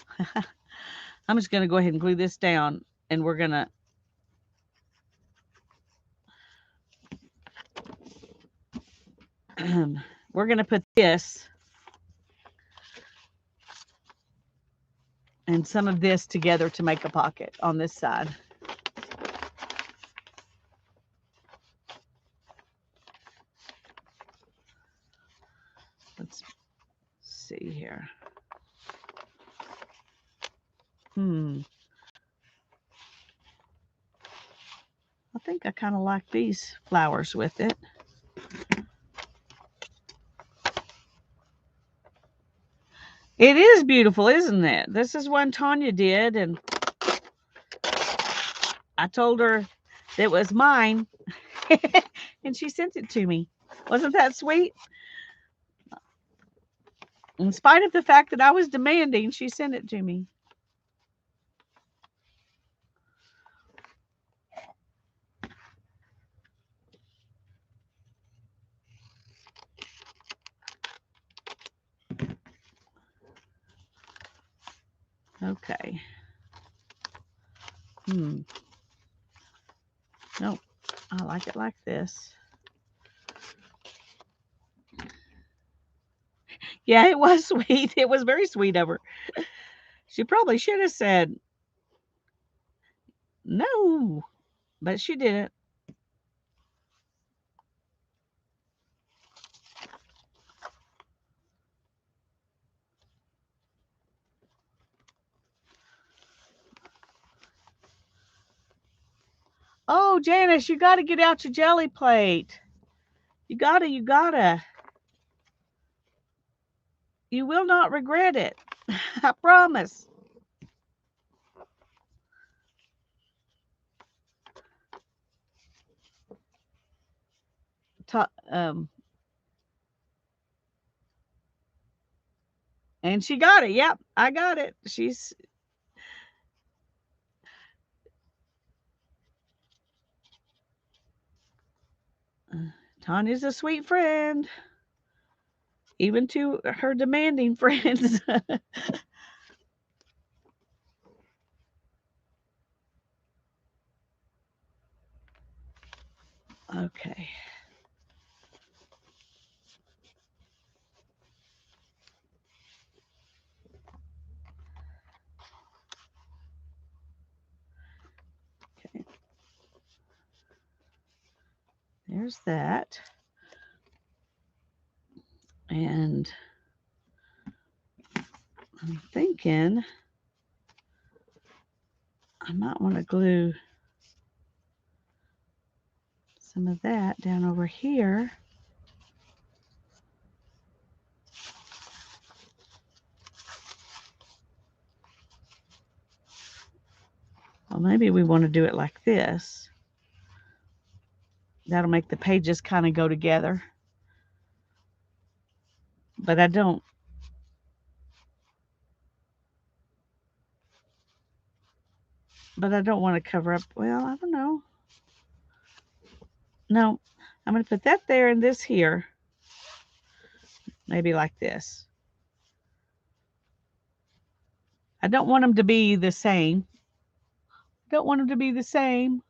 I'm just going to go ahead and glue this down, and we're going to put this and some of this together to make a pocket on this side. Let's see here. I think I kind of like these flowers with it. It is beautiful, isn't it? This is one Tanya did, and I told her it was mine, and she sent it to me. Wasn't that sweet? In spite of the fact that I was demanding, she sent it to me. Okay. Nope. I like it like this. Yeah, it was sweet. It was very sweet of her. She probably should have said no, but she didn't. Oh, Janice, you got to get out your jelly plate. You gotta. You will not regret it. I promise. Ta- um, and she got it. Yep, I got it. She's Tanya's a sweet friend, even to her demanding friends. Okay. Okay. There's that. And I'm thinking I might want to glue some of that down over here. Well, maybe we want to do it like this. That'll make the pages kind of go together. But I don't want to cover up. Well, I don't know. No, I'm going to put that there and this here. Maybe like this. I don't want them to be the same. Don't want them to be the same.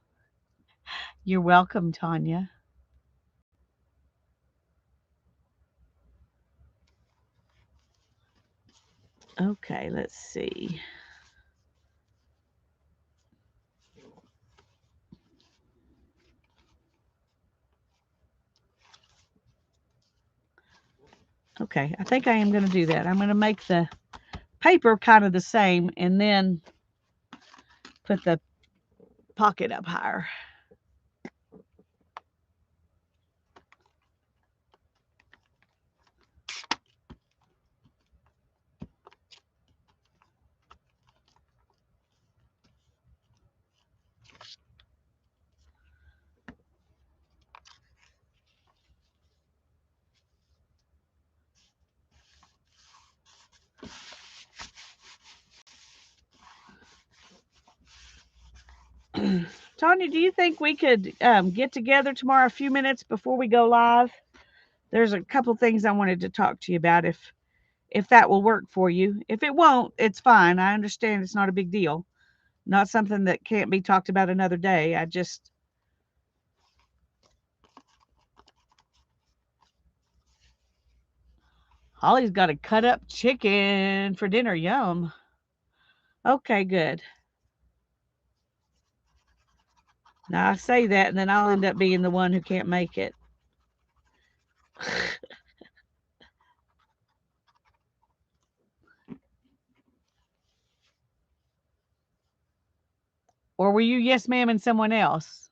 You're welcome, Tanya. Okay, let's see. Okay, I think I am going to do that. I'm going to make the paper kind of the same and then put the pocket up higher. Tanya, do you think we could get together tomorrow a few minutes before we go live? There's a couple things I wanted to talk to you about if that will work for you. If it won't, it's fine. I understand it's not a big deal. Not something that can't be talked about another day. I just Holly's got a cut up chicken for dinner. Yum. Okay, good. Now I say that and then I'll end up being the one who can't make it. Or were you yes ma'am and someone else?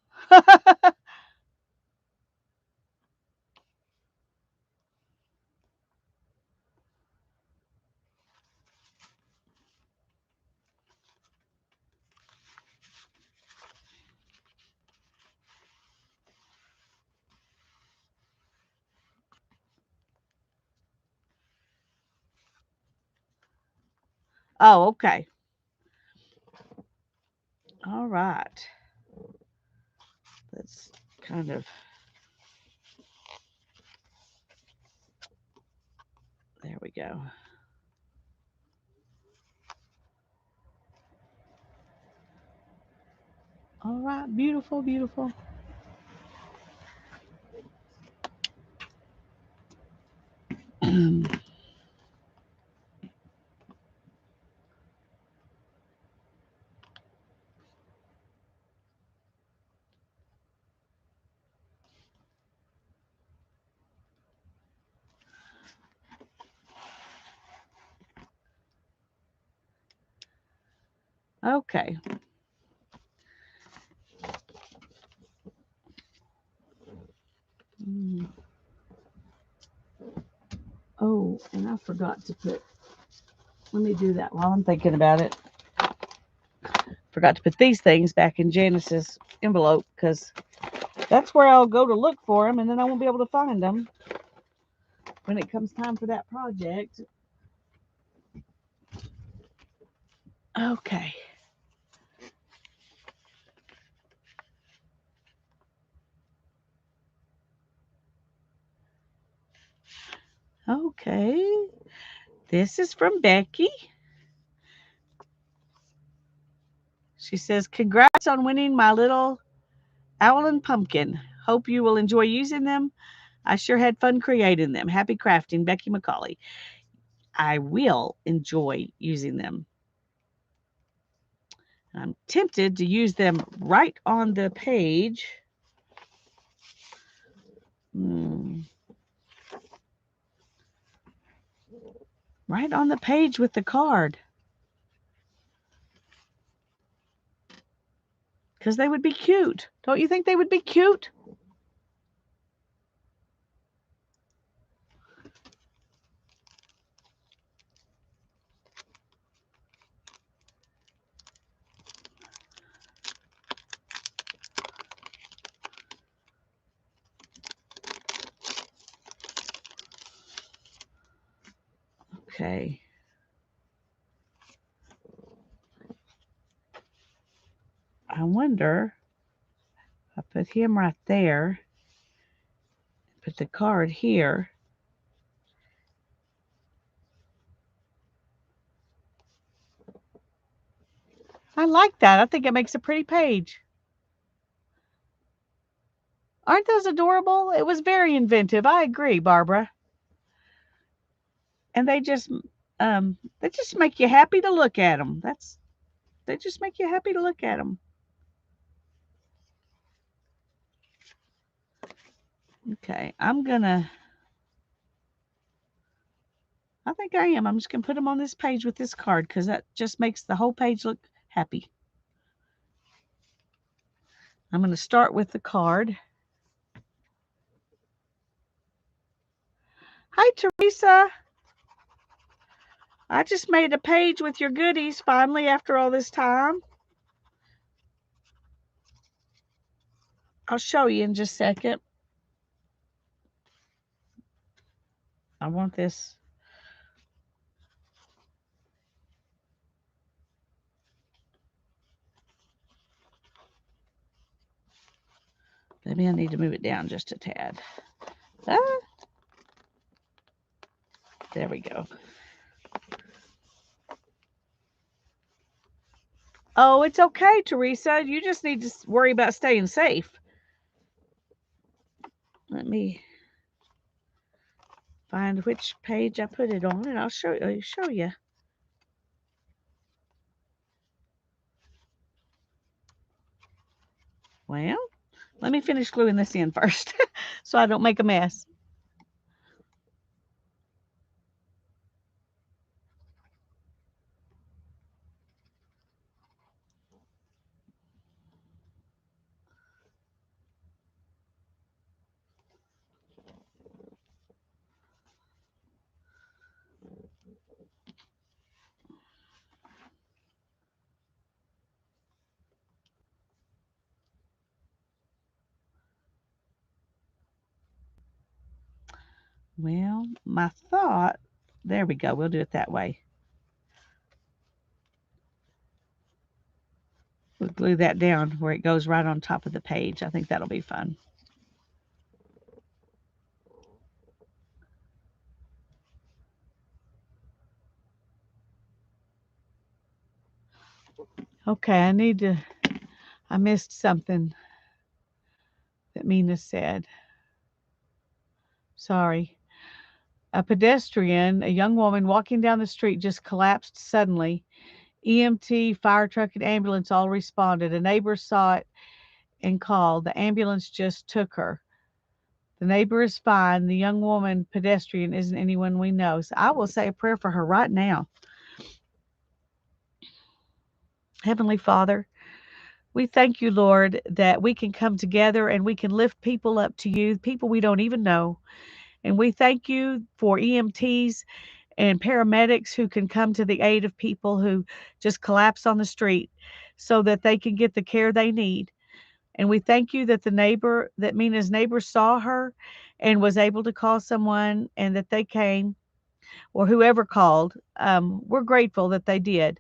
Oh, okay. All right. Let's kind of, there we go. All right, beautiful, beautiful. Okay. Mm. Oh, and I forgot to put, let me do that while I'm thinking about it. Forgot to put these things back in Janice's envelope because that's where I'll go to look for them, and then I won't be able to find them when it comes time for that project. Okay. Okay. This is from Becky. She says, "Congrats on winning my little owl and pumpkin. Hope you will enjoy using them. I sure had fun creating them. Happy crafting, Becky McCauley." I will enjoy using them. I'm tempted to use them right on the page. Hmm. Right on the page with the card. Because they would be cute. Don't you think they would be cute? Okay. I wonder, I put him right there, put the card here. I like that. I think it makes a pretty page. Aren't those adorable? It was very inventive. I agree, Barbara. And they just make you happy to look at them. They just make you happy to look at them. Okay, I think I am. I'm just gonna put them on this page with this card because that just makes the whole page look happy. I'm gonna start with the card. Hi, Teresa. I just made a page with your goodies finally after all this time. I'll show you in just a second. I want this. Maybe I need to move it down just a tad. Ah, there we go. Oh, it's okay, Teresa. You just need to worry about staying safe. Let me find which page I put it on, and I'll show you. Well, let me finish gluing this in first so I don't make a mess. Well, my thought, there we go. We'll do it that way. We'll glue that down where it goes right on top of the page. I think that'll be fun. Okay, I missed something that Mina said. Sorry. A young woman walking down the street just collapsed suddenly. EMT, fire truck, and ambulance all responded. A neighbor saw it and called. The ambulance just took her. The neighbor is fine. The young woman, pedestrian, isn't anyone we know. So I will say a prayer for her right now. Heavenly Father, we thank you, Lord, that we can come together and we can lift people up to you, people we don't even know. And we thank you for EMTs and paramedics who can come to the aid of people who just collapse on the street so that they can get the care they need. And we thank you that Mina's neighbor saw her and was able to call someone and that they came or whoever called. We're grateful that they did,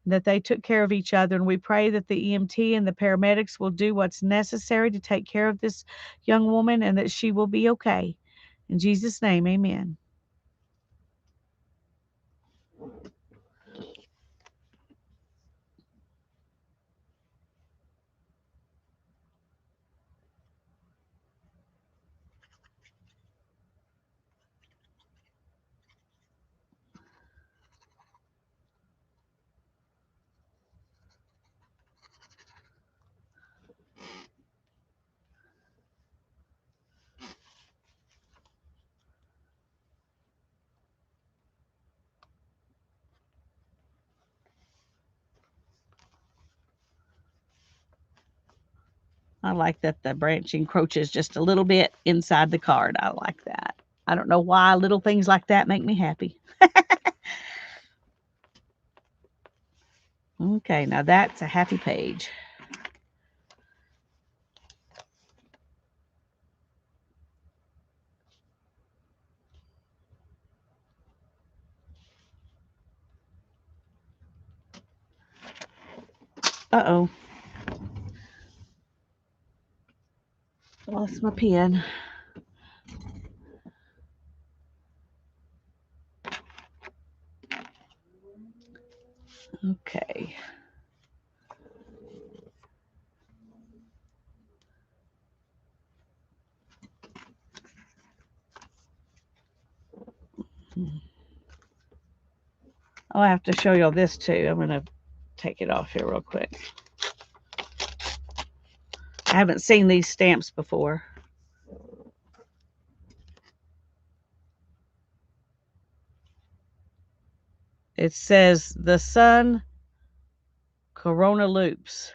that they took care of each other. And we pray that the EMT and the paramedics will do what's necessary to take care of this young woman and that she will be okay. In Jesus' name, amen. I like that the branch encroaches just a little bit inside the card. I like that. I don't know why little things like that make me happy. Okay, now that's a happy page. Uh-oh. Lost my pen. Okay. I'll have to show y'all this too. I'm going to take it off here real quick. I haven't seen these stamps before. It says the sun corona loops.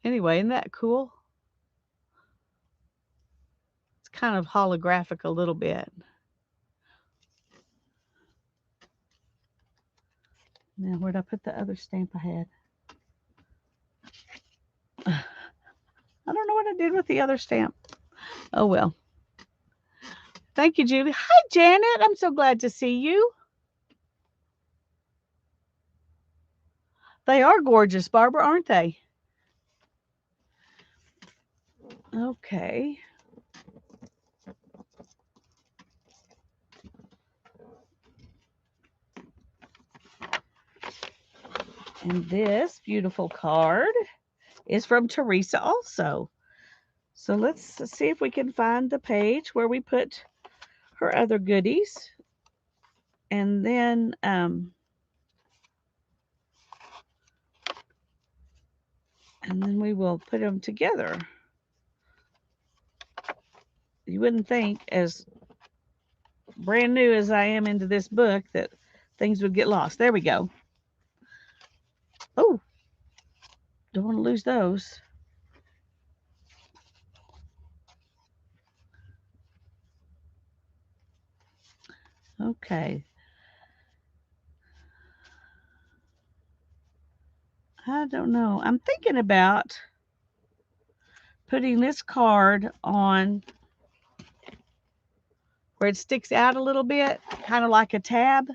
Anyway, isn't that cool? It's kind of holographic a little bit. Now, where'd I put the other stamp I had? I don't know what I did with the other stamp. Oh, well. Thank you, Julie. Hi, Janet. I'm so glad to see you. They are gorgeous, Barbara, aren't they? Okay. And this beautiful card is from Teresa also. So let's see if we can find the page where we put her other goodies. And then we will put them together. You wouldn't think, as brand new as I am into this book, that things would get lost. There we go. Oh, don't want to lose those. Okay. I don't know. I'm thinking about putting this card on where it sticks out a little bit, kind of like a tab.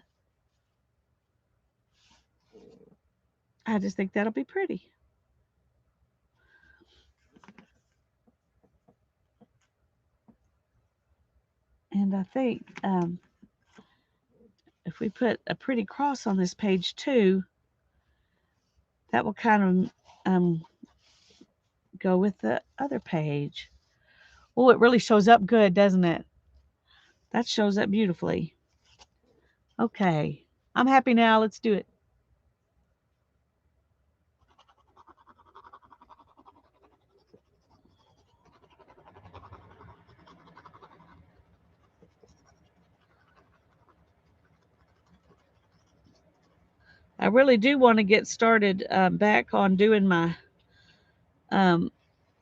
I just think that'll be pretty. And I think if we put a pretty cross on this page too, that will kind of go with the other page. Oh, it really shows up good, doesn't it? That shows up beautifully. Okay, I'm happy now. Let's do it. I really do want to get started back on doing my um,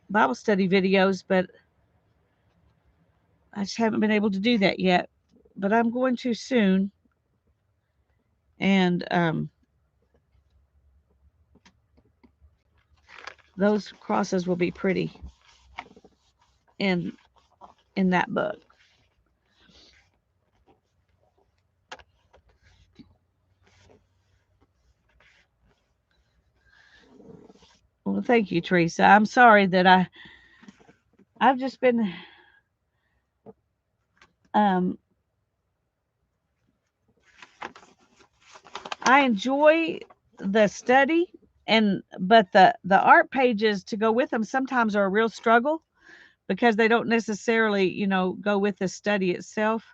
Bible study videos, but I just haven't been able to do that yet. But I'm going to soon, and those crosses will be pretty in that book. Well, thank you, Teresa. I'm sorry that I've just been um, I enjoy the study, and but the art pages to go with them sometimes are a real struggle because they don't necessarily, go with the study itself.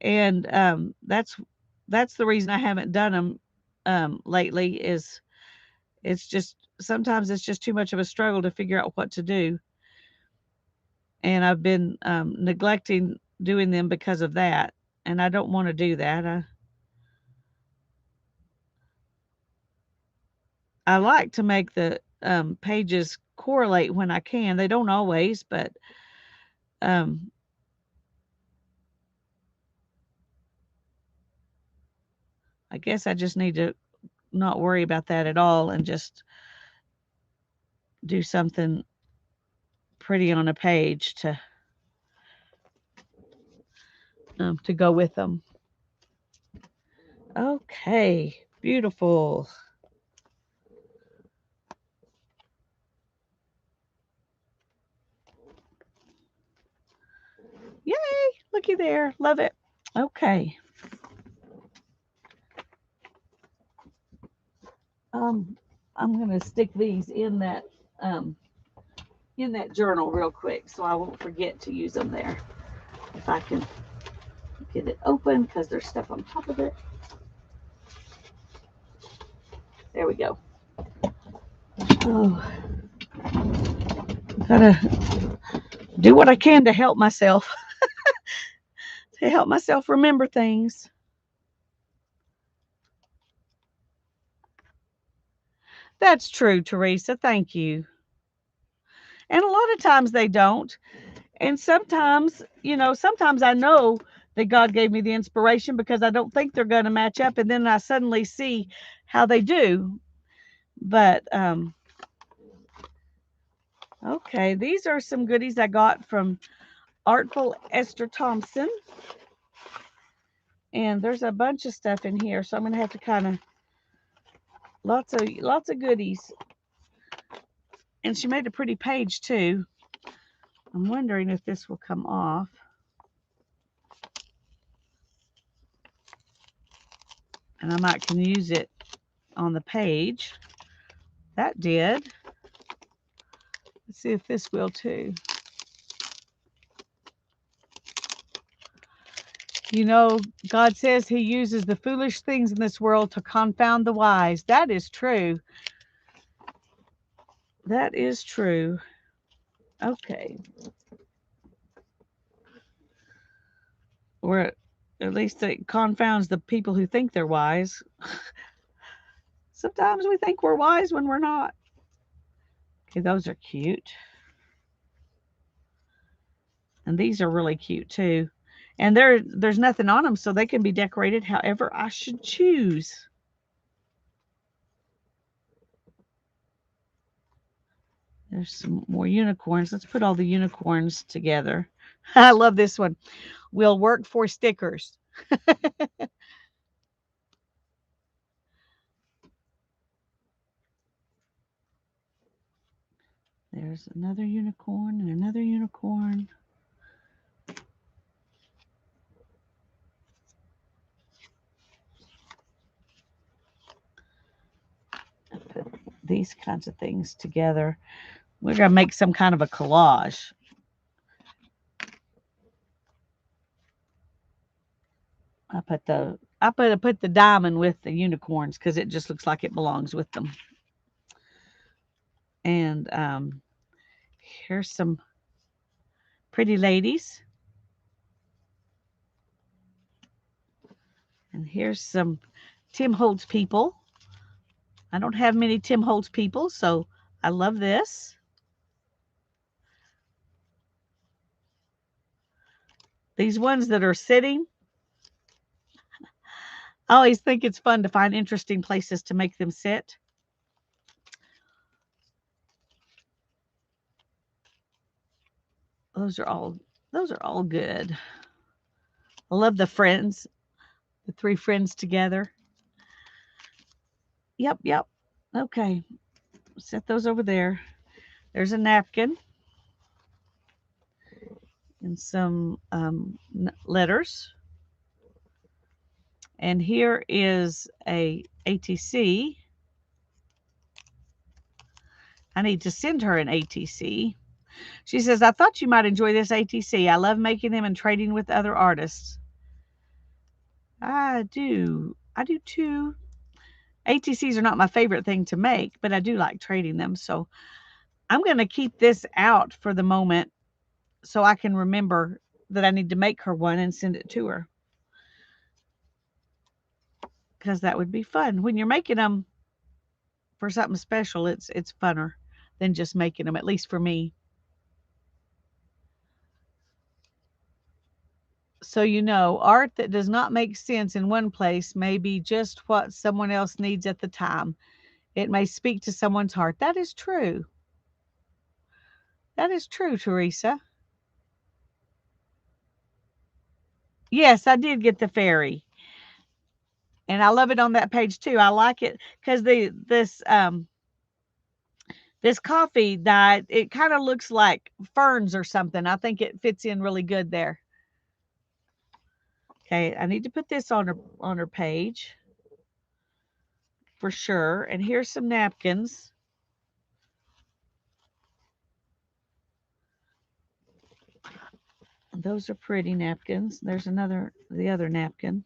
And that's the reason I haven't done them lately. Is it's just sometimes it's just too much of a struggle to figure out what to do, and I've been neglecting doing them because of that, and I don't want to do that. I like to make the pages correlate when I can. They don't always, but um, I guess I just need to not worry about that at all and just do something pretty on a page to go with them. Okay, beautiful. Yay! Looky there. Love it. Okay. Um, I'm gonna stick these um in that journal real quick so I won't forget to use them there. If I can get it open because there's stuff on top of it. There we go. Oh, gotta do what I can to help myself, to help myself remember things. That's true, Teresa. Thank you. And a lot of times they don't. And sometimes, sometimes I know that God gave me the inspiration because I don't think they're going to match up. And then I suddenly see how they do. But, okay, these are some goodies I got from Artful Esther Thompson. And there's a bunch of stuff in here. So I'm going to have to kind of, lots of goodies. And she made a pretty page too. I'm wondering if this will come off. And I might can use it on the page. That did. Let's see if this will too. God says he uses the foolish things in this world to confound the wise. That is true. That is true. Okay. Or at least it confounds the people who think they're wise. Sometimes we think we're wise when we're not. Okay, those are cute. And these are really cute too. And there's nothing on them, so they can be decorated however I should choose. There's some more unicorns. Let's put all the unicorns together. I love this one. Will work for stickers. There's another unicorn and another unicorn. I put these kinds of things together. We're going to make some kind of a collage. I put the diamond with the unicorns because it just looks like it belongs with them. And here's some pretty ladies. And here's some Tim Holtz people. I don't have many Tim Holtz people, so I love this. These ones that are sitting, I always think it's fun to find interesting places to make them sit. Those are all good. I love the friends, the three friends together. Yep. Okay, set those over there. There's a napkin and some letters. And here is a ATC. I need to send her an ATC. She says, I thought you might enjoy this ATC. I love making them and trading with other artists. I do. I do too. ATCs are not my favorite thing to make, but I do like trading them. So I'm going to keep this out for the moment so I can remember that I need to make her one and send it to her. Because that would be fun. When you're making them for something special, it's funner than just making them, at least for me. So you know, art that does not make sense in one place may be just what someone else needs at the time. It may speak to someone's heart. That is true. That is true, Teresa. Yes, I did get the fairy. And I love it on that page too. I like it because this coffee dye, it kind of looks like ferns or something. I think it fits in really good there. Okay, I need to put this on her page for sure. And here's some napkins. Those are pretty napkins. There's the other napkin.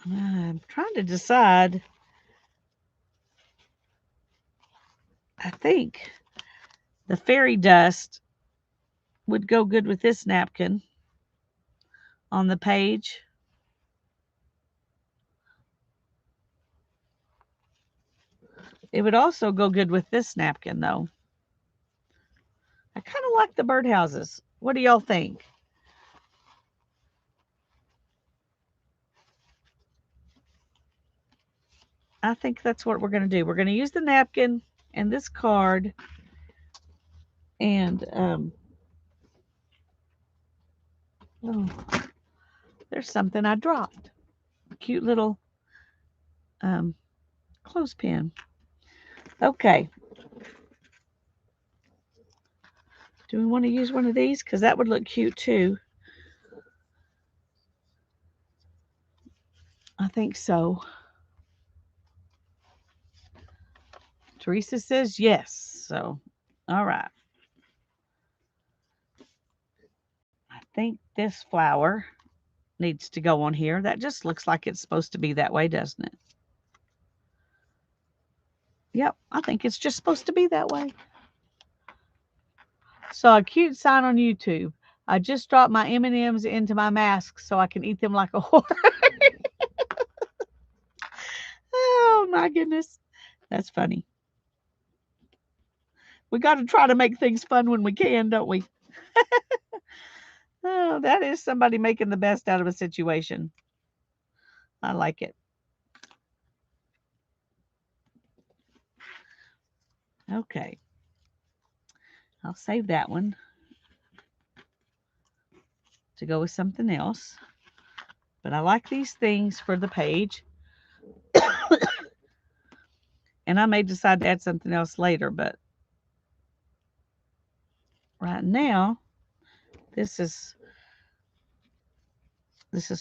I'm trying to decide. I think the fairy dust would go good with this napkin on the page. It would also go good with this napkin, though. I kind of like the birdhouses. What do y'all think? I think that's what we're going to do. We're going to use the napkin and this card. And, oh, there's something I dropped. A cute little clothespin. Okay. Do we want to use one of these? Because that would look cute too. I think so. Teresa says yes. So, all right. I think this flower needs to go on here. That just looks like it's supposed to be that way, doesn't it? Yep, I think it's just supposed to be that way. So a cute sign on YouTube. I just dropped my M&Ms into my mask so I can eat them like a horse. Oh my goodness. That's funny. We got to try to make things fun when we can, don't we? Oh, that is somebody making the best out of a situation. I like it. Okay. I'll save that one to go with something else. But I like these things for the page. And I may decide to add something else later, but right now, this is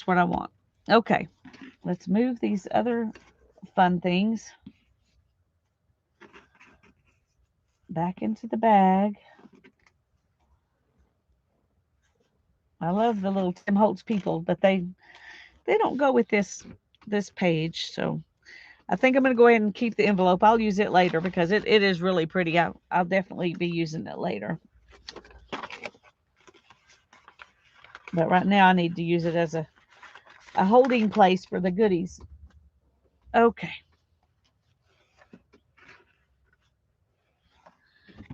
what I want. Okay, let's move these other fun things back into the bag. I love the little Tim Holtz people, but they don't go with this page. So I think I'm going to go ahead and keep the envelope. I'll use it later because it is really pretty. I'll definitely be using it later. But right now I need to use it as a a holding place for the goodies. Okay.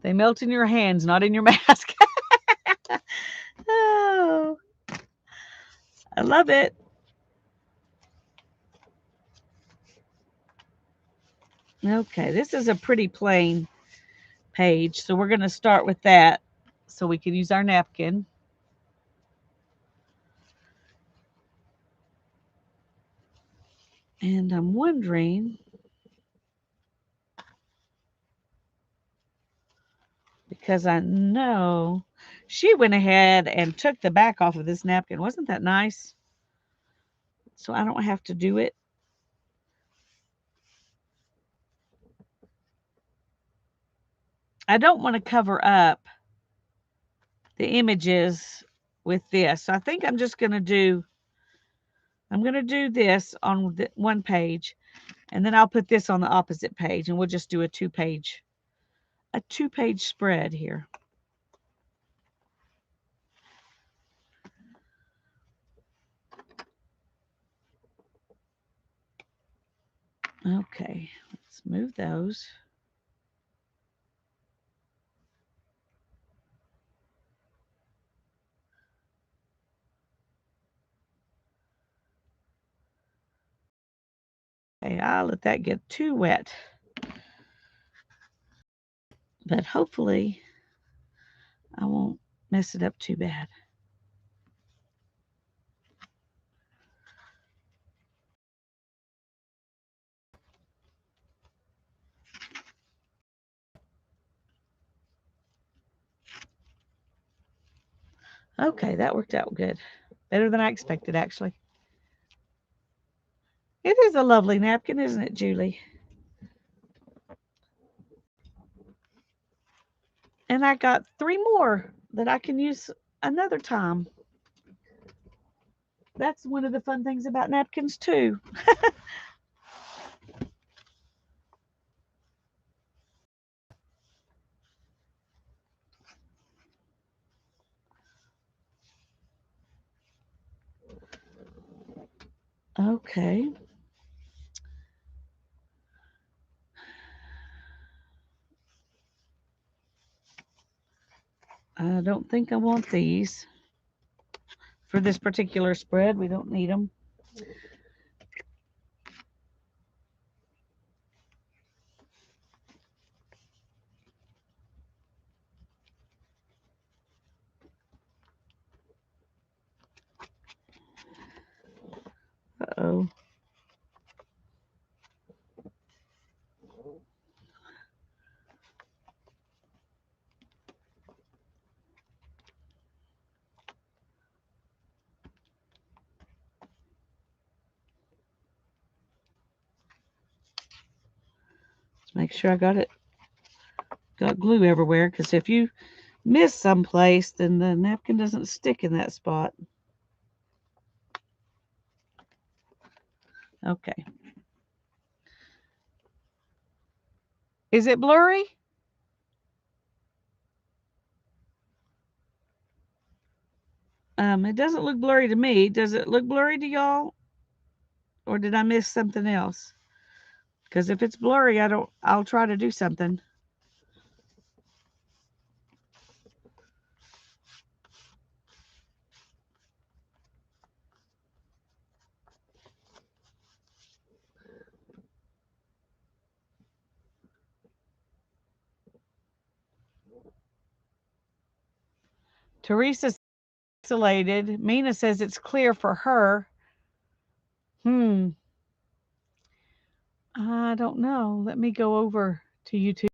They melt in your hands, not in your mask. Oh, I love it. Okay, this is a pretty plain page, so we're going to start with that so we can use our napkin. And I'm wondering, because I know she went ahead and took the back off of this napkin. Wasn't that nice? So I don't have to do it. I don't want to cover up the images with this. So I think I'm just going to do, I'm going to do this on one page, and then I'll put this on the opposite page, and we'll just do a two-page spread here. Okay, let's move those. Okay, I'll let that get too wet. But hopefully I won't mess it up too bad. Okay, that worked out good. Better than I expected, actually. It is a lovely napkin, isn't it, Julie? And I got 3 more that I can use another time. That's one of the fun things about napkins, too. Okay. I don't think I want these for this particular spread. We don't need them. Uh-oh. Let's make sure I got glue everywhere, because if you miss someplace, then the napkin doesn't stick in that spot. Okay. Is it blurry? It doesn't look blurry to me. Does it look blurry to y'all? Or did I miss something else? Because if it's blurry, I'll try to do something. Teresa's isolated. Mina says it's clear for her. I don't know. Let me go over to YouTube.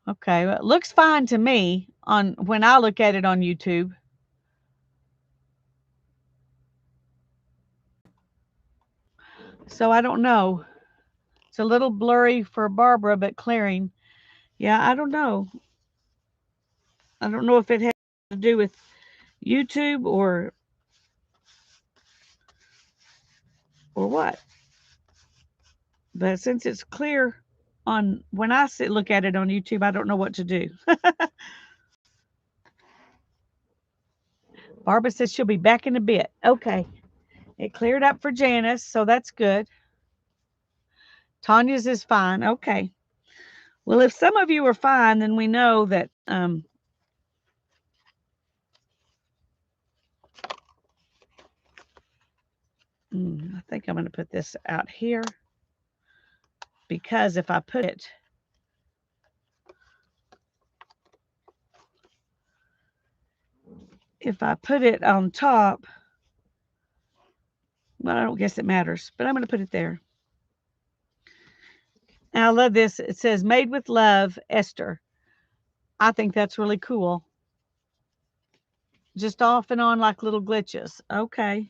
Okay, well, it looks fine to me on when I look at it on YouTube. So I don't know. It's a little blurry for Barbara, but clearing. Yeah, I don't know. I don't know if it has to do with YouTube or or what. But since it's clear on when I look at it on YouTube, I don't know what to do. Barbara says she'll be back in a bit. Okay. It cleared up for Janice, so that's good. Tanya's is fine. Okay. Well, if some of you are fine, then we know that I think I'm going to put this out here, because if I put it on top, well, I don't guess it matters, but I'm going to put it there. And I love this. It says "Made with Love, Esther." I think that's really cool. Just off and on like little glitches. Okay.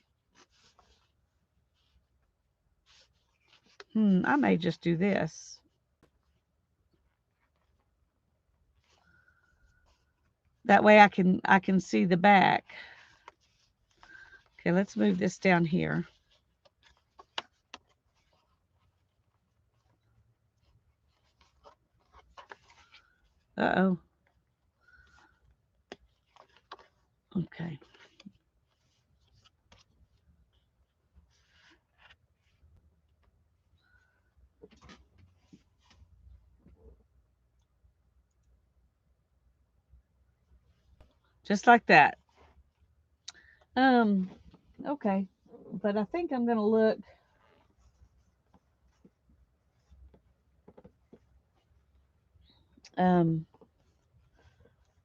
I may just do this. That way I can see the back. Okay, let's move this down here. Uh-oh. Okay. Just like that. Okay. But I think I'm going to look.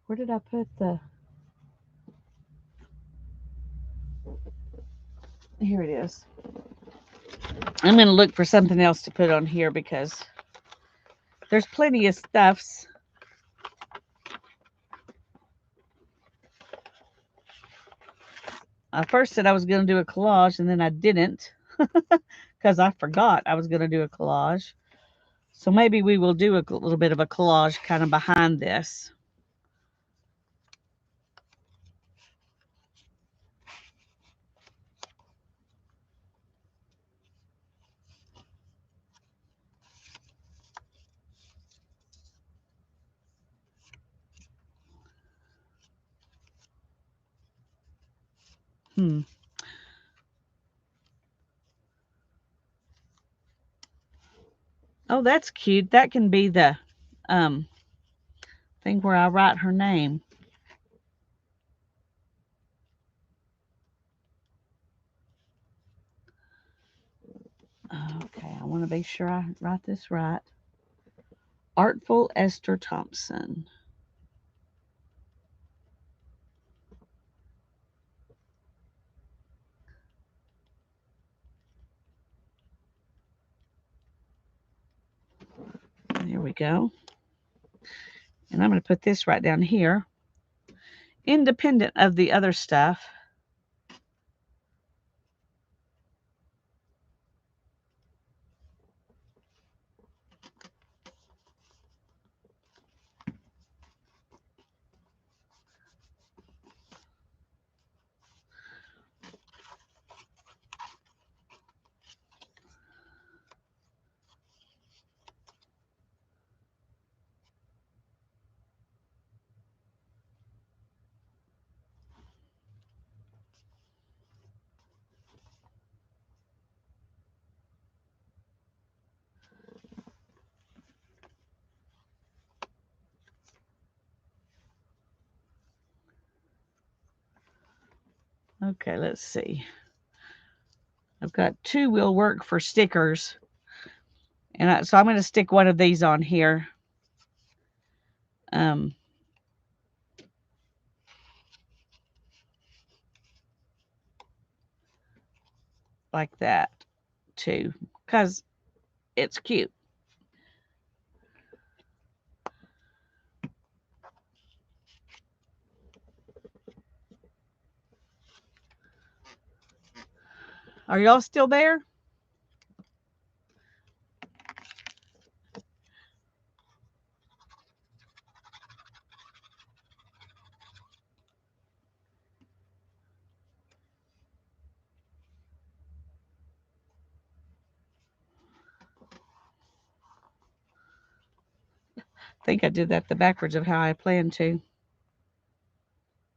Where did I put the... Here it is. I'm going to look for something else to put on here because there's plenty of stuffs. I first said I was going to do a collage, and then I didn't because I forgot I was going to do a collage. So maybe we will do a little bit of a collage kind of behind this. Oh, that's cute. That can be the thing where I write her name. Okay, I want to be sure I write this right. Artful Esther Thompson. There we go. And I'm going to put this right down here, independent of the other stuff. Okay, let's see. I've got 2 will work for stickers. And so I'm going to stick one of these on here. Like that too, because it's cute. Are y'all still there? think I did that the backwards of how I planned to.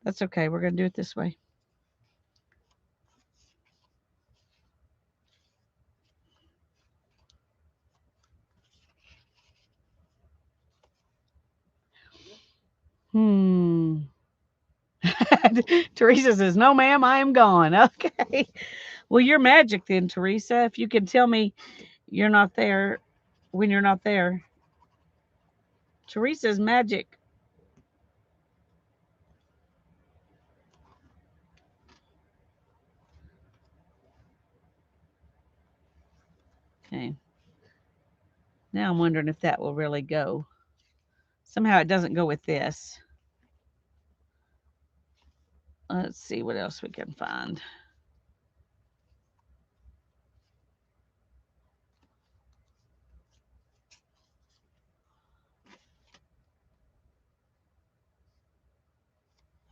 That's okay. We're going to do it this way. Teresa says, no, ma'am, I am gone. Okay. Well, you're magic then, Teresa. If you can tell me you're not there when you're not there. Teresa's magic. Okay. Now I'm wondering if that will really go. Somehow it doesn't go with this. Let's see what else we can find.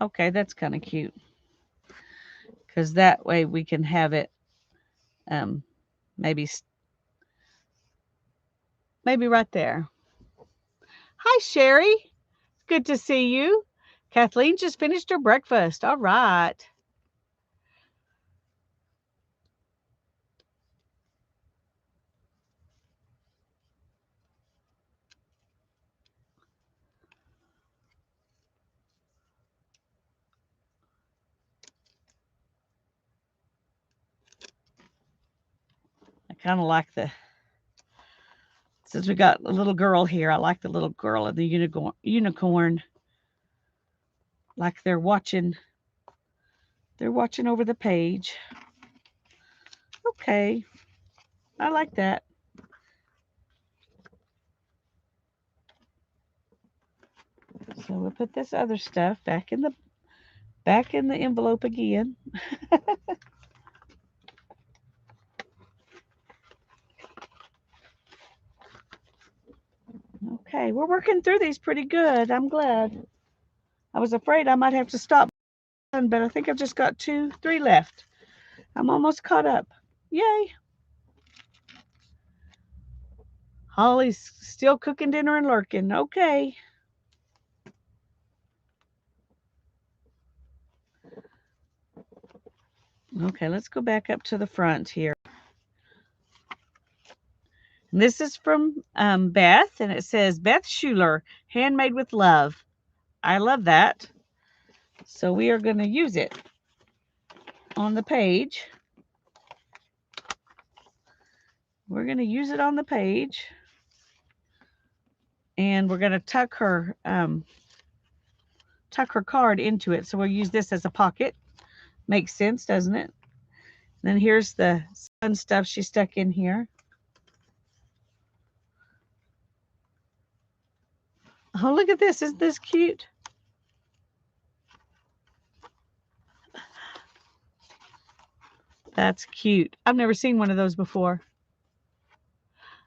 Okay, that's kind of cute. Because that way we can have it maybe right there. Hi, Sherry. Good to see you. Kathleen just finished her breakfast. All right. I kind of like since we got a little girl here, I like the little girl and the unicorn. Like they're watching over the page. Okay. I like that. So we'll put this other stuff back in the envelope again. Okay, we're working through these pretty good. I'm glad. I was afraid I might have to stop, but I think I've just got 2, 3 left. I'm almost caught up. Yay. Holly's still cooking dinner and lurking. Okay. Okay, let's go back up to the front here. And this is from Beth, and it says, Beth Schuler, handmade with love. I love that. So we are going to use it on the page. We're going to use it on the page. And we're going to tuck her card into it. So we'll use this as a pocket. Makes sense, doesn't it? And then here's the fun stuff she stuck in here. Oh, look at this. Isn't this cute? That's cute. I've never seen one of those before.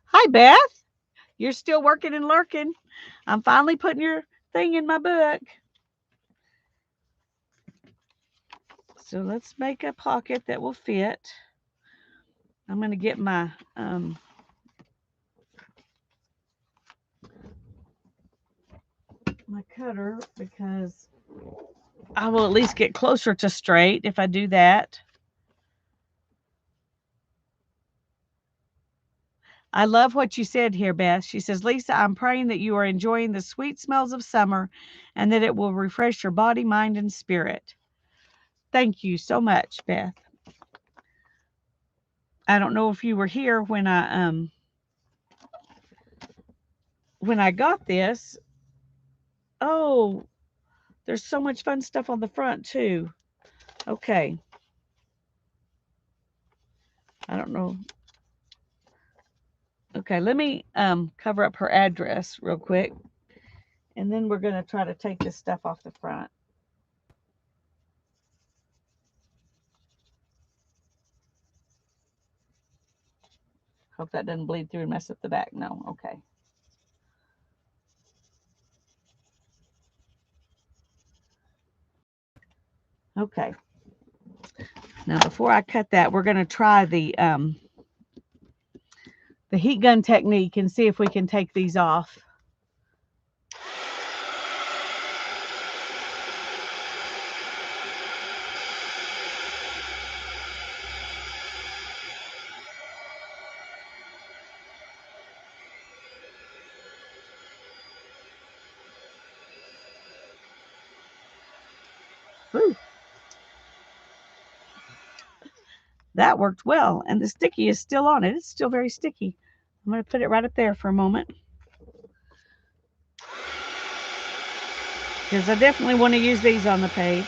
Hi, Beth. You're still working and lurking. I'm finally putting your thing in my book. So let's make a pocket that will fit. I'm going to get my my cutter because I will at least get closer to straight if I do that. I love what you said here, Beth. She says, Lisa, I'm praying that you are enjoying the sweet smells of summer and that it will refresh your body, mind, and spirit. Thank you so much, Beth. I don't know if you were here when I got this. Oh, there's so much fun stuff on the front too. Okay. I don't know. Okay, let me cover up her address real quick. And then we're going to try to take this stuff off the front. Hope that doesn't bleed through and mess up the back. No, okay. Okay. Now, before I cut that, we're going to try the heat gun technique and see if we can take these off. Ooh, that worked well. And the sticky is still on it. It's still very sticky. I'm going to put it right up there for a moment, because I definitely want to use these on the page.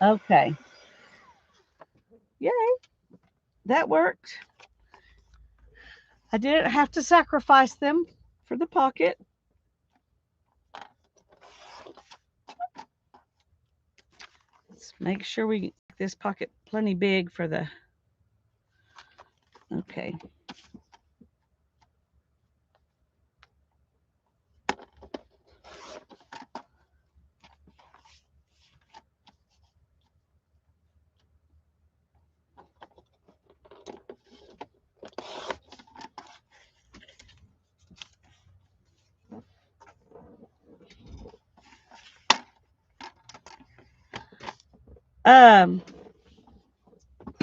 Okay. Yay. That worked. I didn't have to sacrifice them for the pocket. Let's make sure we get this pocket plenty big for the, okay.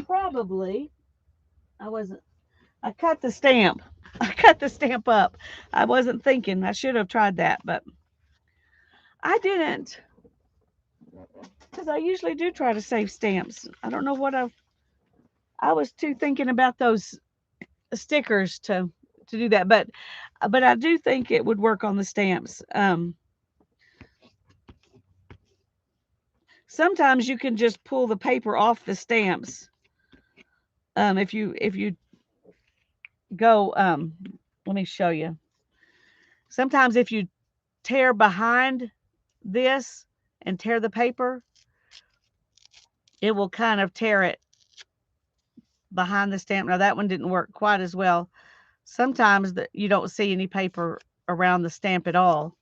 Probably, I cut the stamp. I cut the stamp up. I wasn't thinking. I should have tried that, but I didn't, because I usually do try to save stamps. I don't know what I was too thinking about those stickers to do that, but I do think it would work on the stamps. Sometimes you can just pull the paper off the stamps. If you go, let me show you. Sometimes if you tear behind this and tear the paper, it will kind of tear it behind the stamp. Now that one didn't work quite as well. Sometimes you don't see any paper around the stamp at all.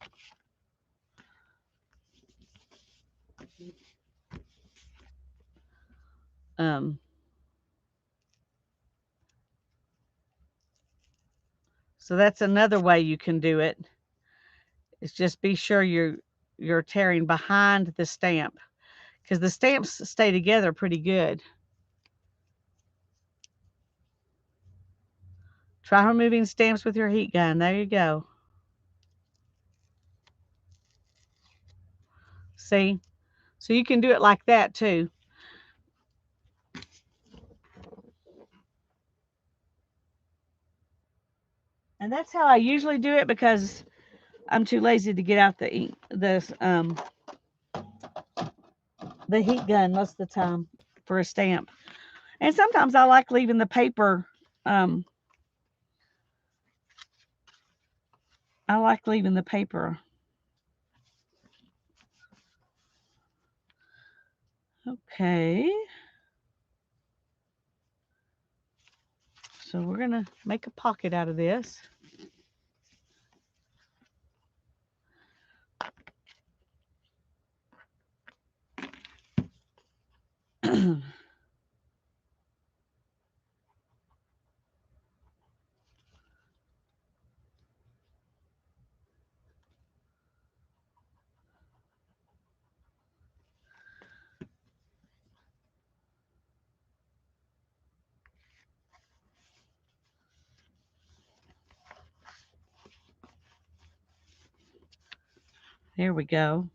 So that's another way you can do it. Is just be sure you're tearing behind the stamp, because the stamps stay together pretty good. Try removing stamps with your heat gun. There you go. See? So you can do it like that too. And that's how I usually do it, because I'm too lazy to get out the ink, the heat gun most of the time for a stamp. And sometimes I like leaving the paper. I like leaving the paper. Okay. So we're going to make a pocket out of this. There we go.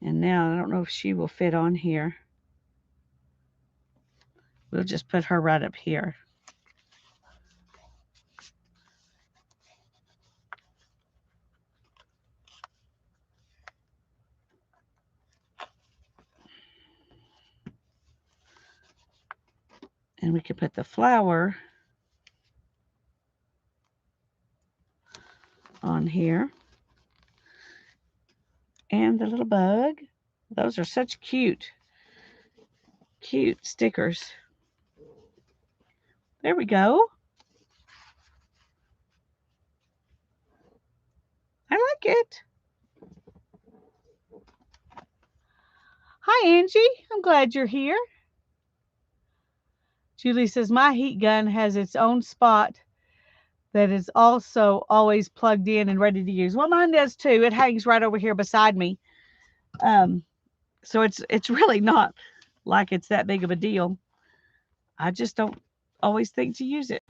And now I don't know if she will fit on here. We'll just put her right up here. And we could put the flower on here. And the little bug. Those are such cute stickers. There we go. I like it. Hi, Angie. I'm glad you're here. Julie says, my heat gun has its own spot that is also always plugged in and ready to use. Well, mine does too. It hangs right over here beside me. So it's really not like it's that big of a deal. I just don't always think to use it.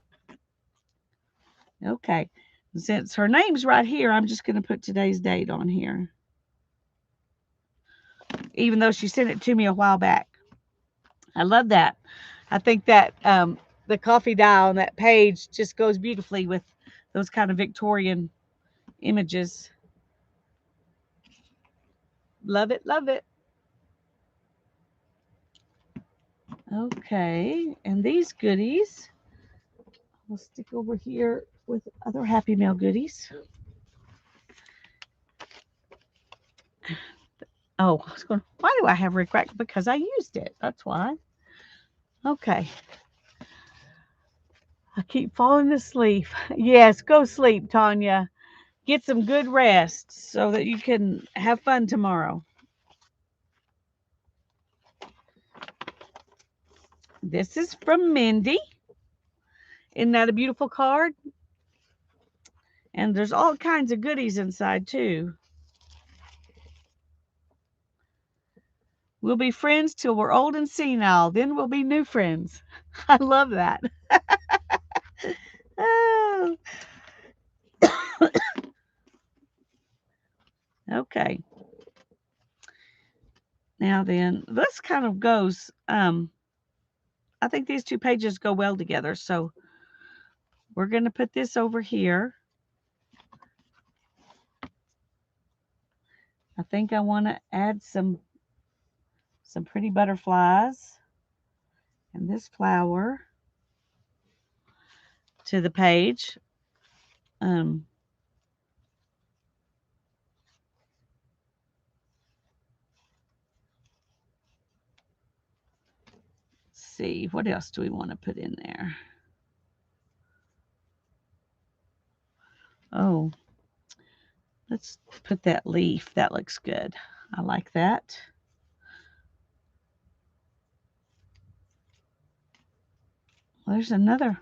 Okay. Since her name's right here, I'm just going to put today's date on here. Even though she sent it to me a while back. I love that. I think that the coffee dye on that page just goes beautifully with those kind of Victorian images. Love it, love it. Okay, and these goodies, I'll stick over here with other Happy Mail goodies. Oh, I was going, why do I have Rick Rack? Because I used it. That's why. Okay. I keep falling asleep. Yes, go sleep, Tanya. Get some good rest so that you can have fun tomorrow. This is from Mindy. Isn't that a beautiful card? And there's all kinds of goodies inside, too. We'll be friends till we're old and senile. Then we'll be new friends. I love that. Oh. Okay. Now then, this kind of goes, I think these two pages go well together. So we're going to put this over here. I think I want to add some pretty butterflies and this flower to the page. Let's see, what else do we want to put in there? Oh, let's put that leaf. That looks good. I like that. Well, there's another.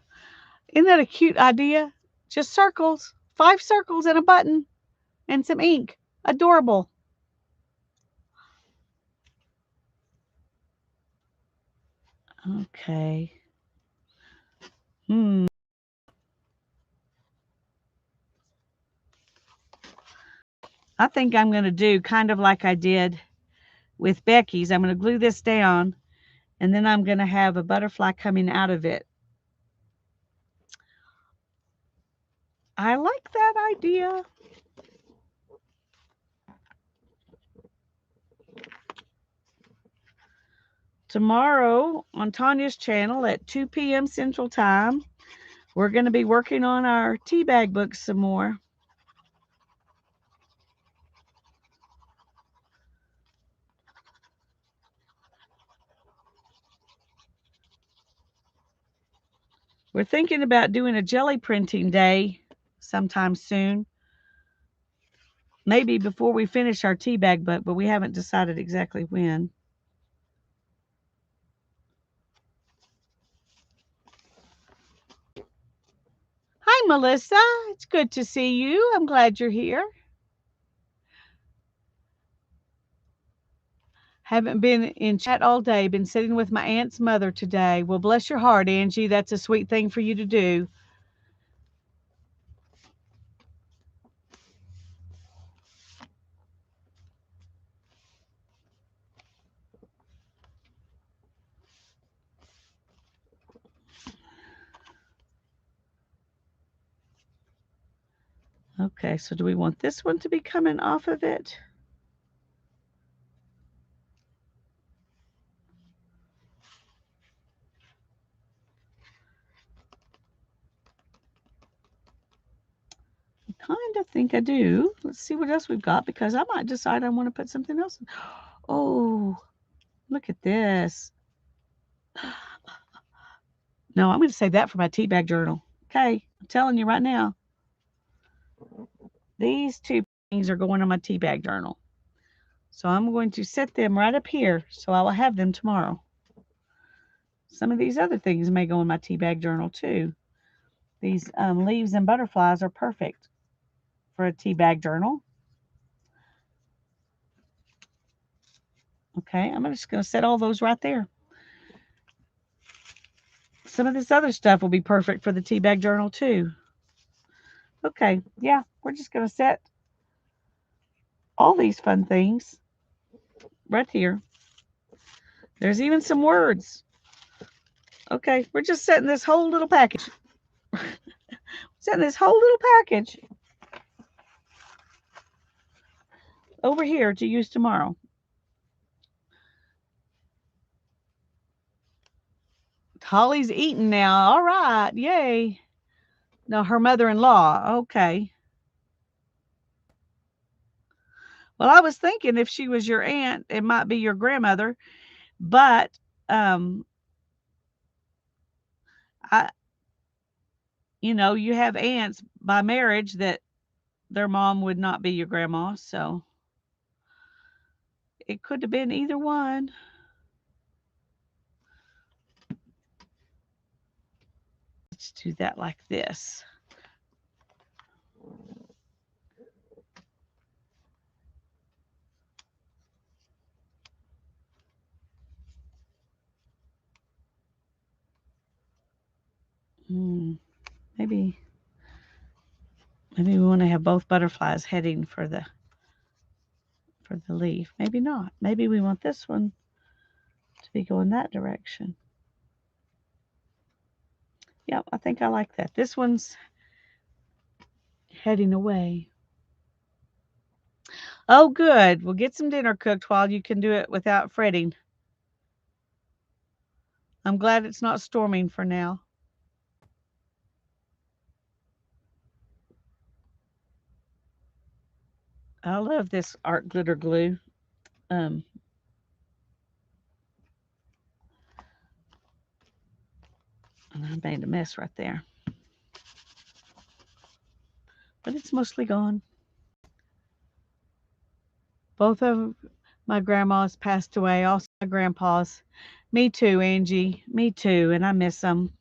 Isn't that a cute idea? Just circles. 5 circles and a button and some ink. Adorable. Okay. I think I'm going to do kind of like I did with Becky's. I'm going to glue this down, and then I'm going to have a butterfly coming out of it. I like that idea. Tomorrow on Tanya's channel at 2 p.m. Central Time, we're going to be working on our tea bag books some more. We're thinking about doing a jelly printing day sometime soon. Maybe before we finish our tea bag book, but we haven't decided exactly when. Hi, Melissa. It's good to see you. I'm glad you're here. Haven't been in chat all day. Been sitting with my aunt's mother today. Well, bless your heart, Angie. That's a sweet thing for you to do. Okay, so do we want this one to be coming off of it? I kind of think I do. Let's see what else we've got, because I might decide I want to put something else in. Oh, look at this. No, I'm going to save that for my tea bag journal. Okay, I'm telling you right now. These two things are going on my tea bag journal. So I'm going to set them right up here so I will have them tomorrow. Some of these other things may go in my tea bag journal too. These leaves and butterflies are perfect for a tea bag journal. Okay, I'm just going to set all those right there. Some of this other stuff will be perfect for the tea bag journal too. Okay, yeah, we're just going to set all these fun things right here. There's even some words. Okay, we're just setting this whole little package. Setting this whole little package over here to use tomorrow. Holly's eating now. All right, yay. No, her mother-in-law. Okay. Well, I was thinking if she was your aunt, it might be your grandmother, but I, you have aunts by marriage that their mom would not be your grandma, so it could have been either one. Let's do that like this. Maybe we want to have both butterflies heading for the leaf. Maybe not. Maybe we want this one to be going that direction. Yeah, I think I like that. This one's heading away. Oh, good. We'll get some dinner cooked while you can do it without fretting. I'm glad it's not storming for now. I love this art glitter glue. I made a mess right there. But it's mostly gone. Both of my grandmas passed away, also my grandpa's. Me too, Angie. Me too, and I miss them.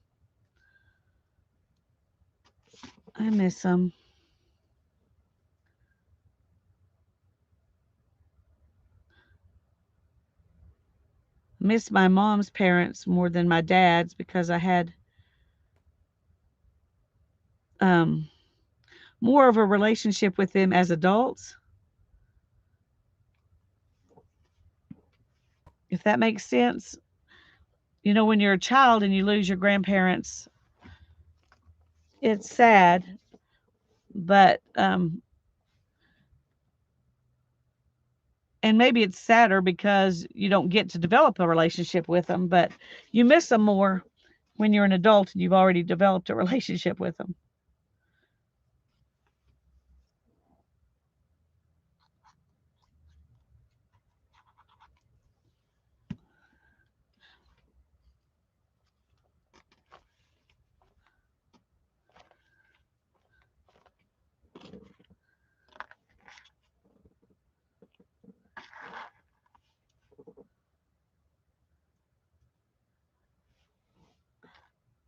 I miss them. Miss my mom's parents more than my dad's because I had more of a relationship with them as adults. If that makes sense. When you're a child and you lose your grandparents, it's sad, but and maybe it's sadder because you don't get to develop a relationship with them, but you miss them more when you're an adult and you've already developed a relationship with them.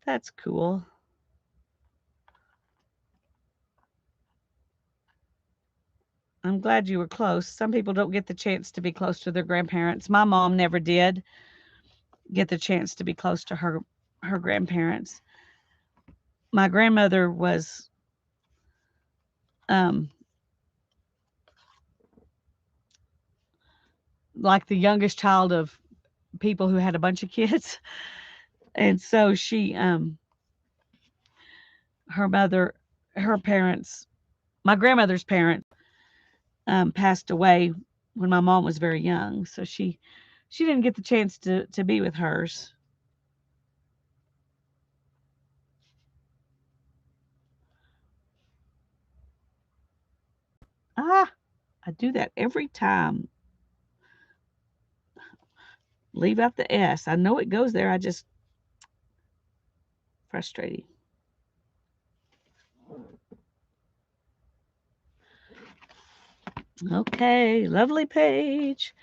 That's cool. I'm glad you were close. Some people don't get the chance to be close to their grandparents. My mom never did get the chance to be close to her grandparents. My grandmother was um like the youngest child of people who had a bunch of kids. And so she her mother her parents my grandmother's parents passed away when my mom was very young, so she didn't get the chance to be with hers. I do that every time. Leave out the S. I know it goes there. I just frustrating. Okay, lovely page.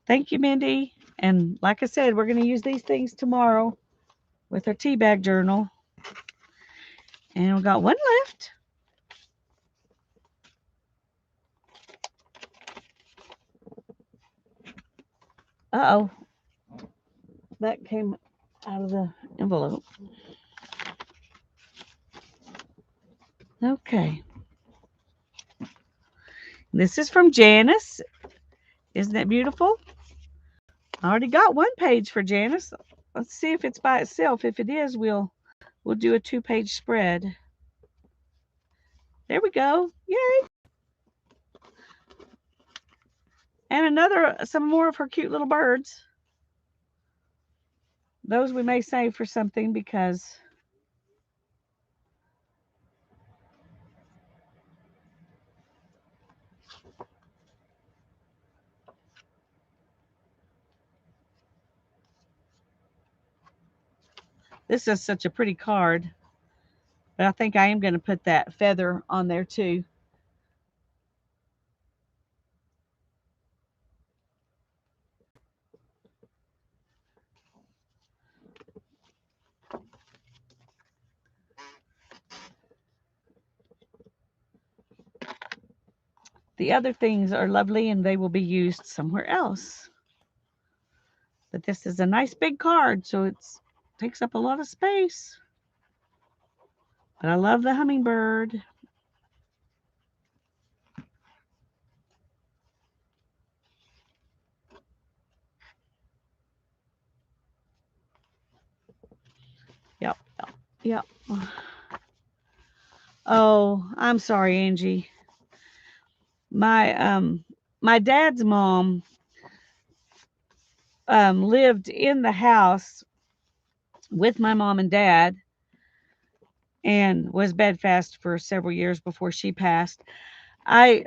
Thank you, Mindy. And like I said, we're going to use these things tomorrow with our tea bag journal. And we got one left. Uh-oh. That came out of the envelope. Okay. This is from Janice. Isn't that beautiful? I already got one page for Janice. Let's see if it's by itself. If it is, we'll do a 2-page spread. There we go. Yay. And some more of her cute little birds. Those we may save for something because this is such a pretty card. But I think I am going to put that feather on there too. The other things are lovely and they will be used somewhere else. But this is a nice big card, so it takes up a lot of space. But I love the hummingbird. Yep, yep. Oh, I'm sorry, Angie. My dad's mom lived in the house with my mom and dad and was bedfast for several years before she passed. I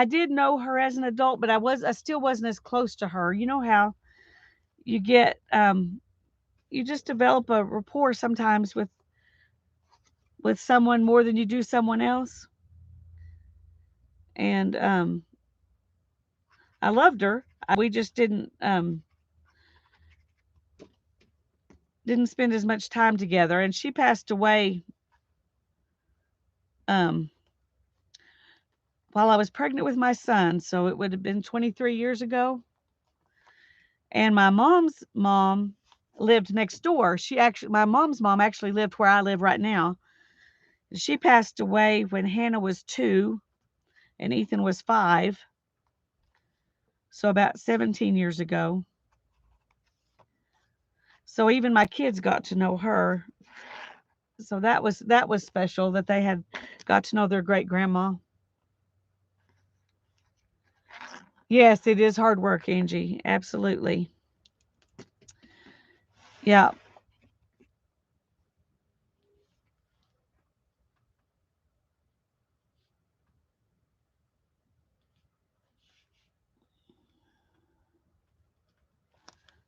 did know her as an adult, but I still wasn't as close to her. You know how you get you just develop a rapport sometimes with someone more than you do someone else. And I loved her. We just didn't spend as much time together, and she passed away um while I was pregnant with my son, so it would have been 23 years ago. And my mom's mom lived next door. My mom's mom actually lived where I live right now. She passed away when Hannah was 2 and Ethan was 5. So about 17 years ago. So even my kids got to know her. So that was special that they had got to know their great grandma. Yes, it is hard work, Angie. Absolutely. Yeah.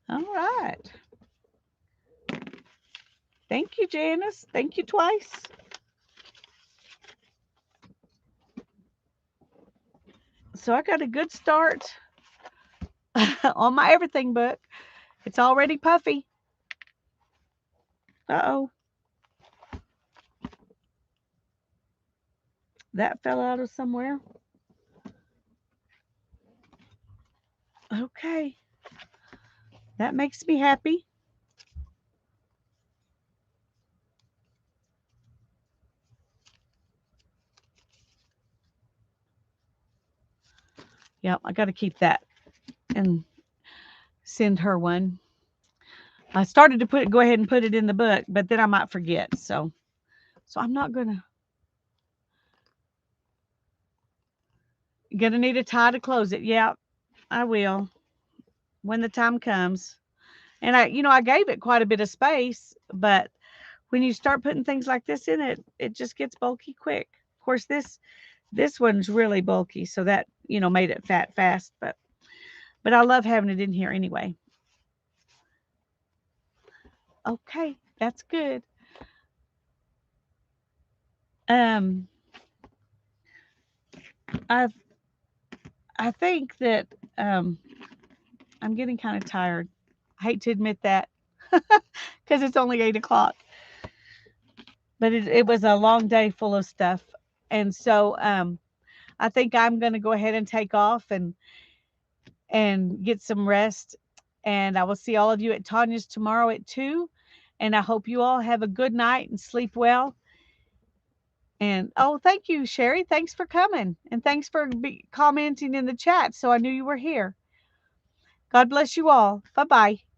All right. Thank you, Janice. Thank you twice. So I got a good start on my everything book. It's already puffy. Uh-oh. That fell out of somewhere. Okay. That makes me happy. Yep, I got to keep that and send her one. I started to go ahead and put it in the book, but then I might forget. So I'm not gonna need a tie to close it. Yeah, I will when the time comes. And I gave it quite a bit of space, but when you start putting things like this in it, it just gets bulky quick. Of course, this one's really bulky, so that made it fat fast. But I love having it in here anyway. Okay, that's good. Um, I I think that I'm getting kind of tired. I hate to admit that because it's only 8 o'clock, but it was a long day full of stuff. And so I think I'm going to go ahead and take off and get some rest. And I will see all of you at Tanya's tomorrow at 2. And I hope you all have a good night and sleep well. And oh, thank you, Sherry. Thanks for coming. And thanks for commenting in the chat so I knew you were here. God bless you all. Bye bye.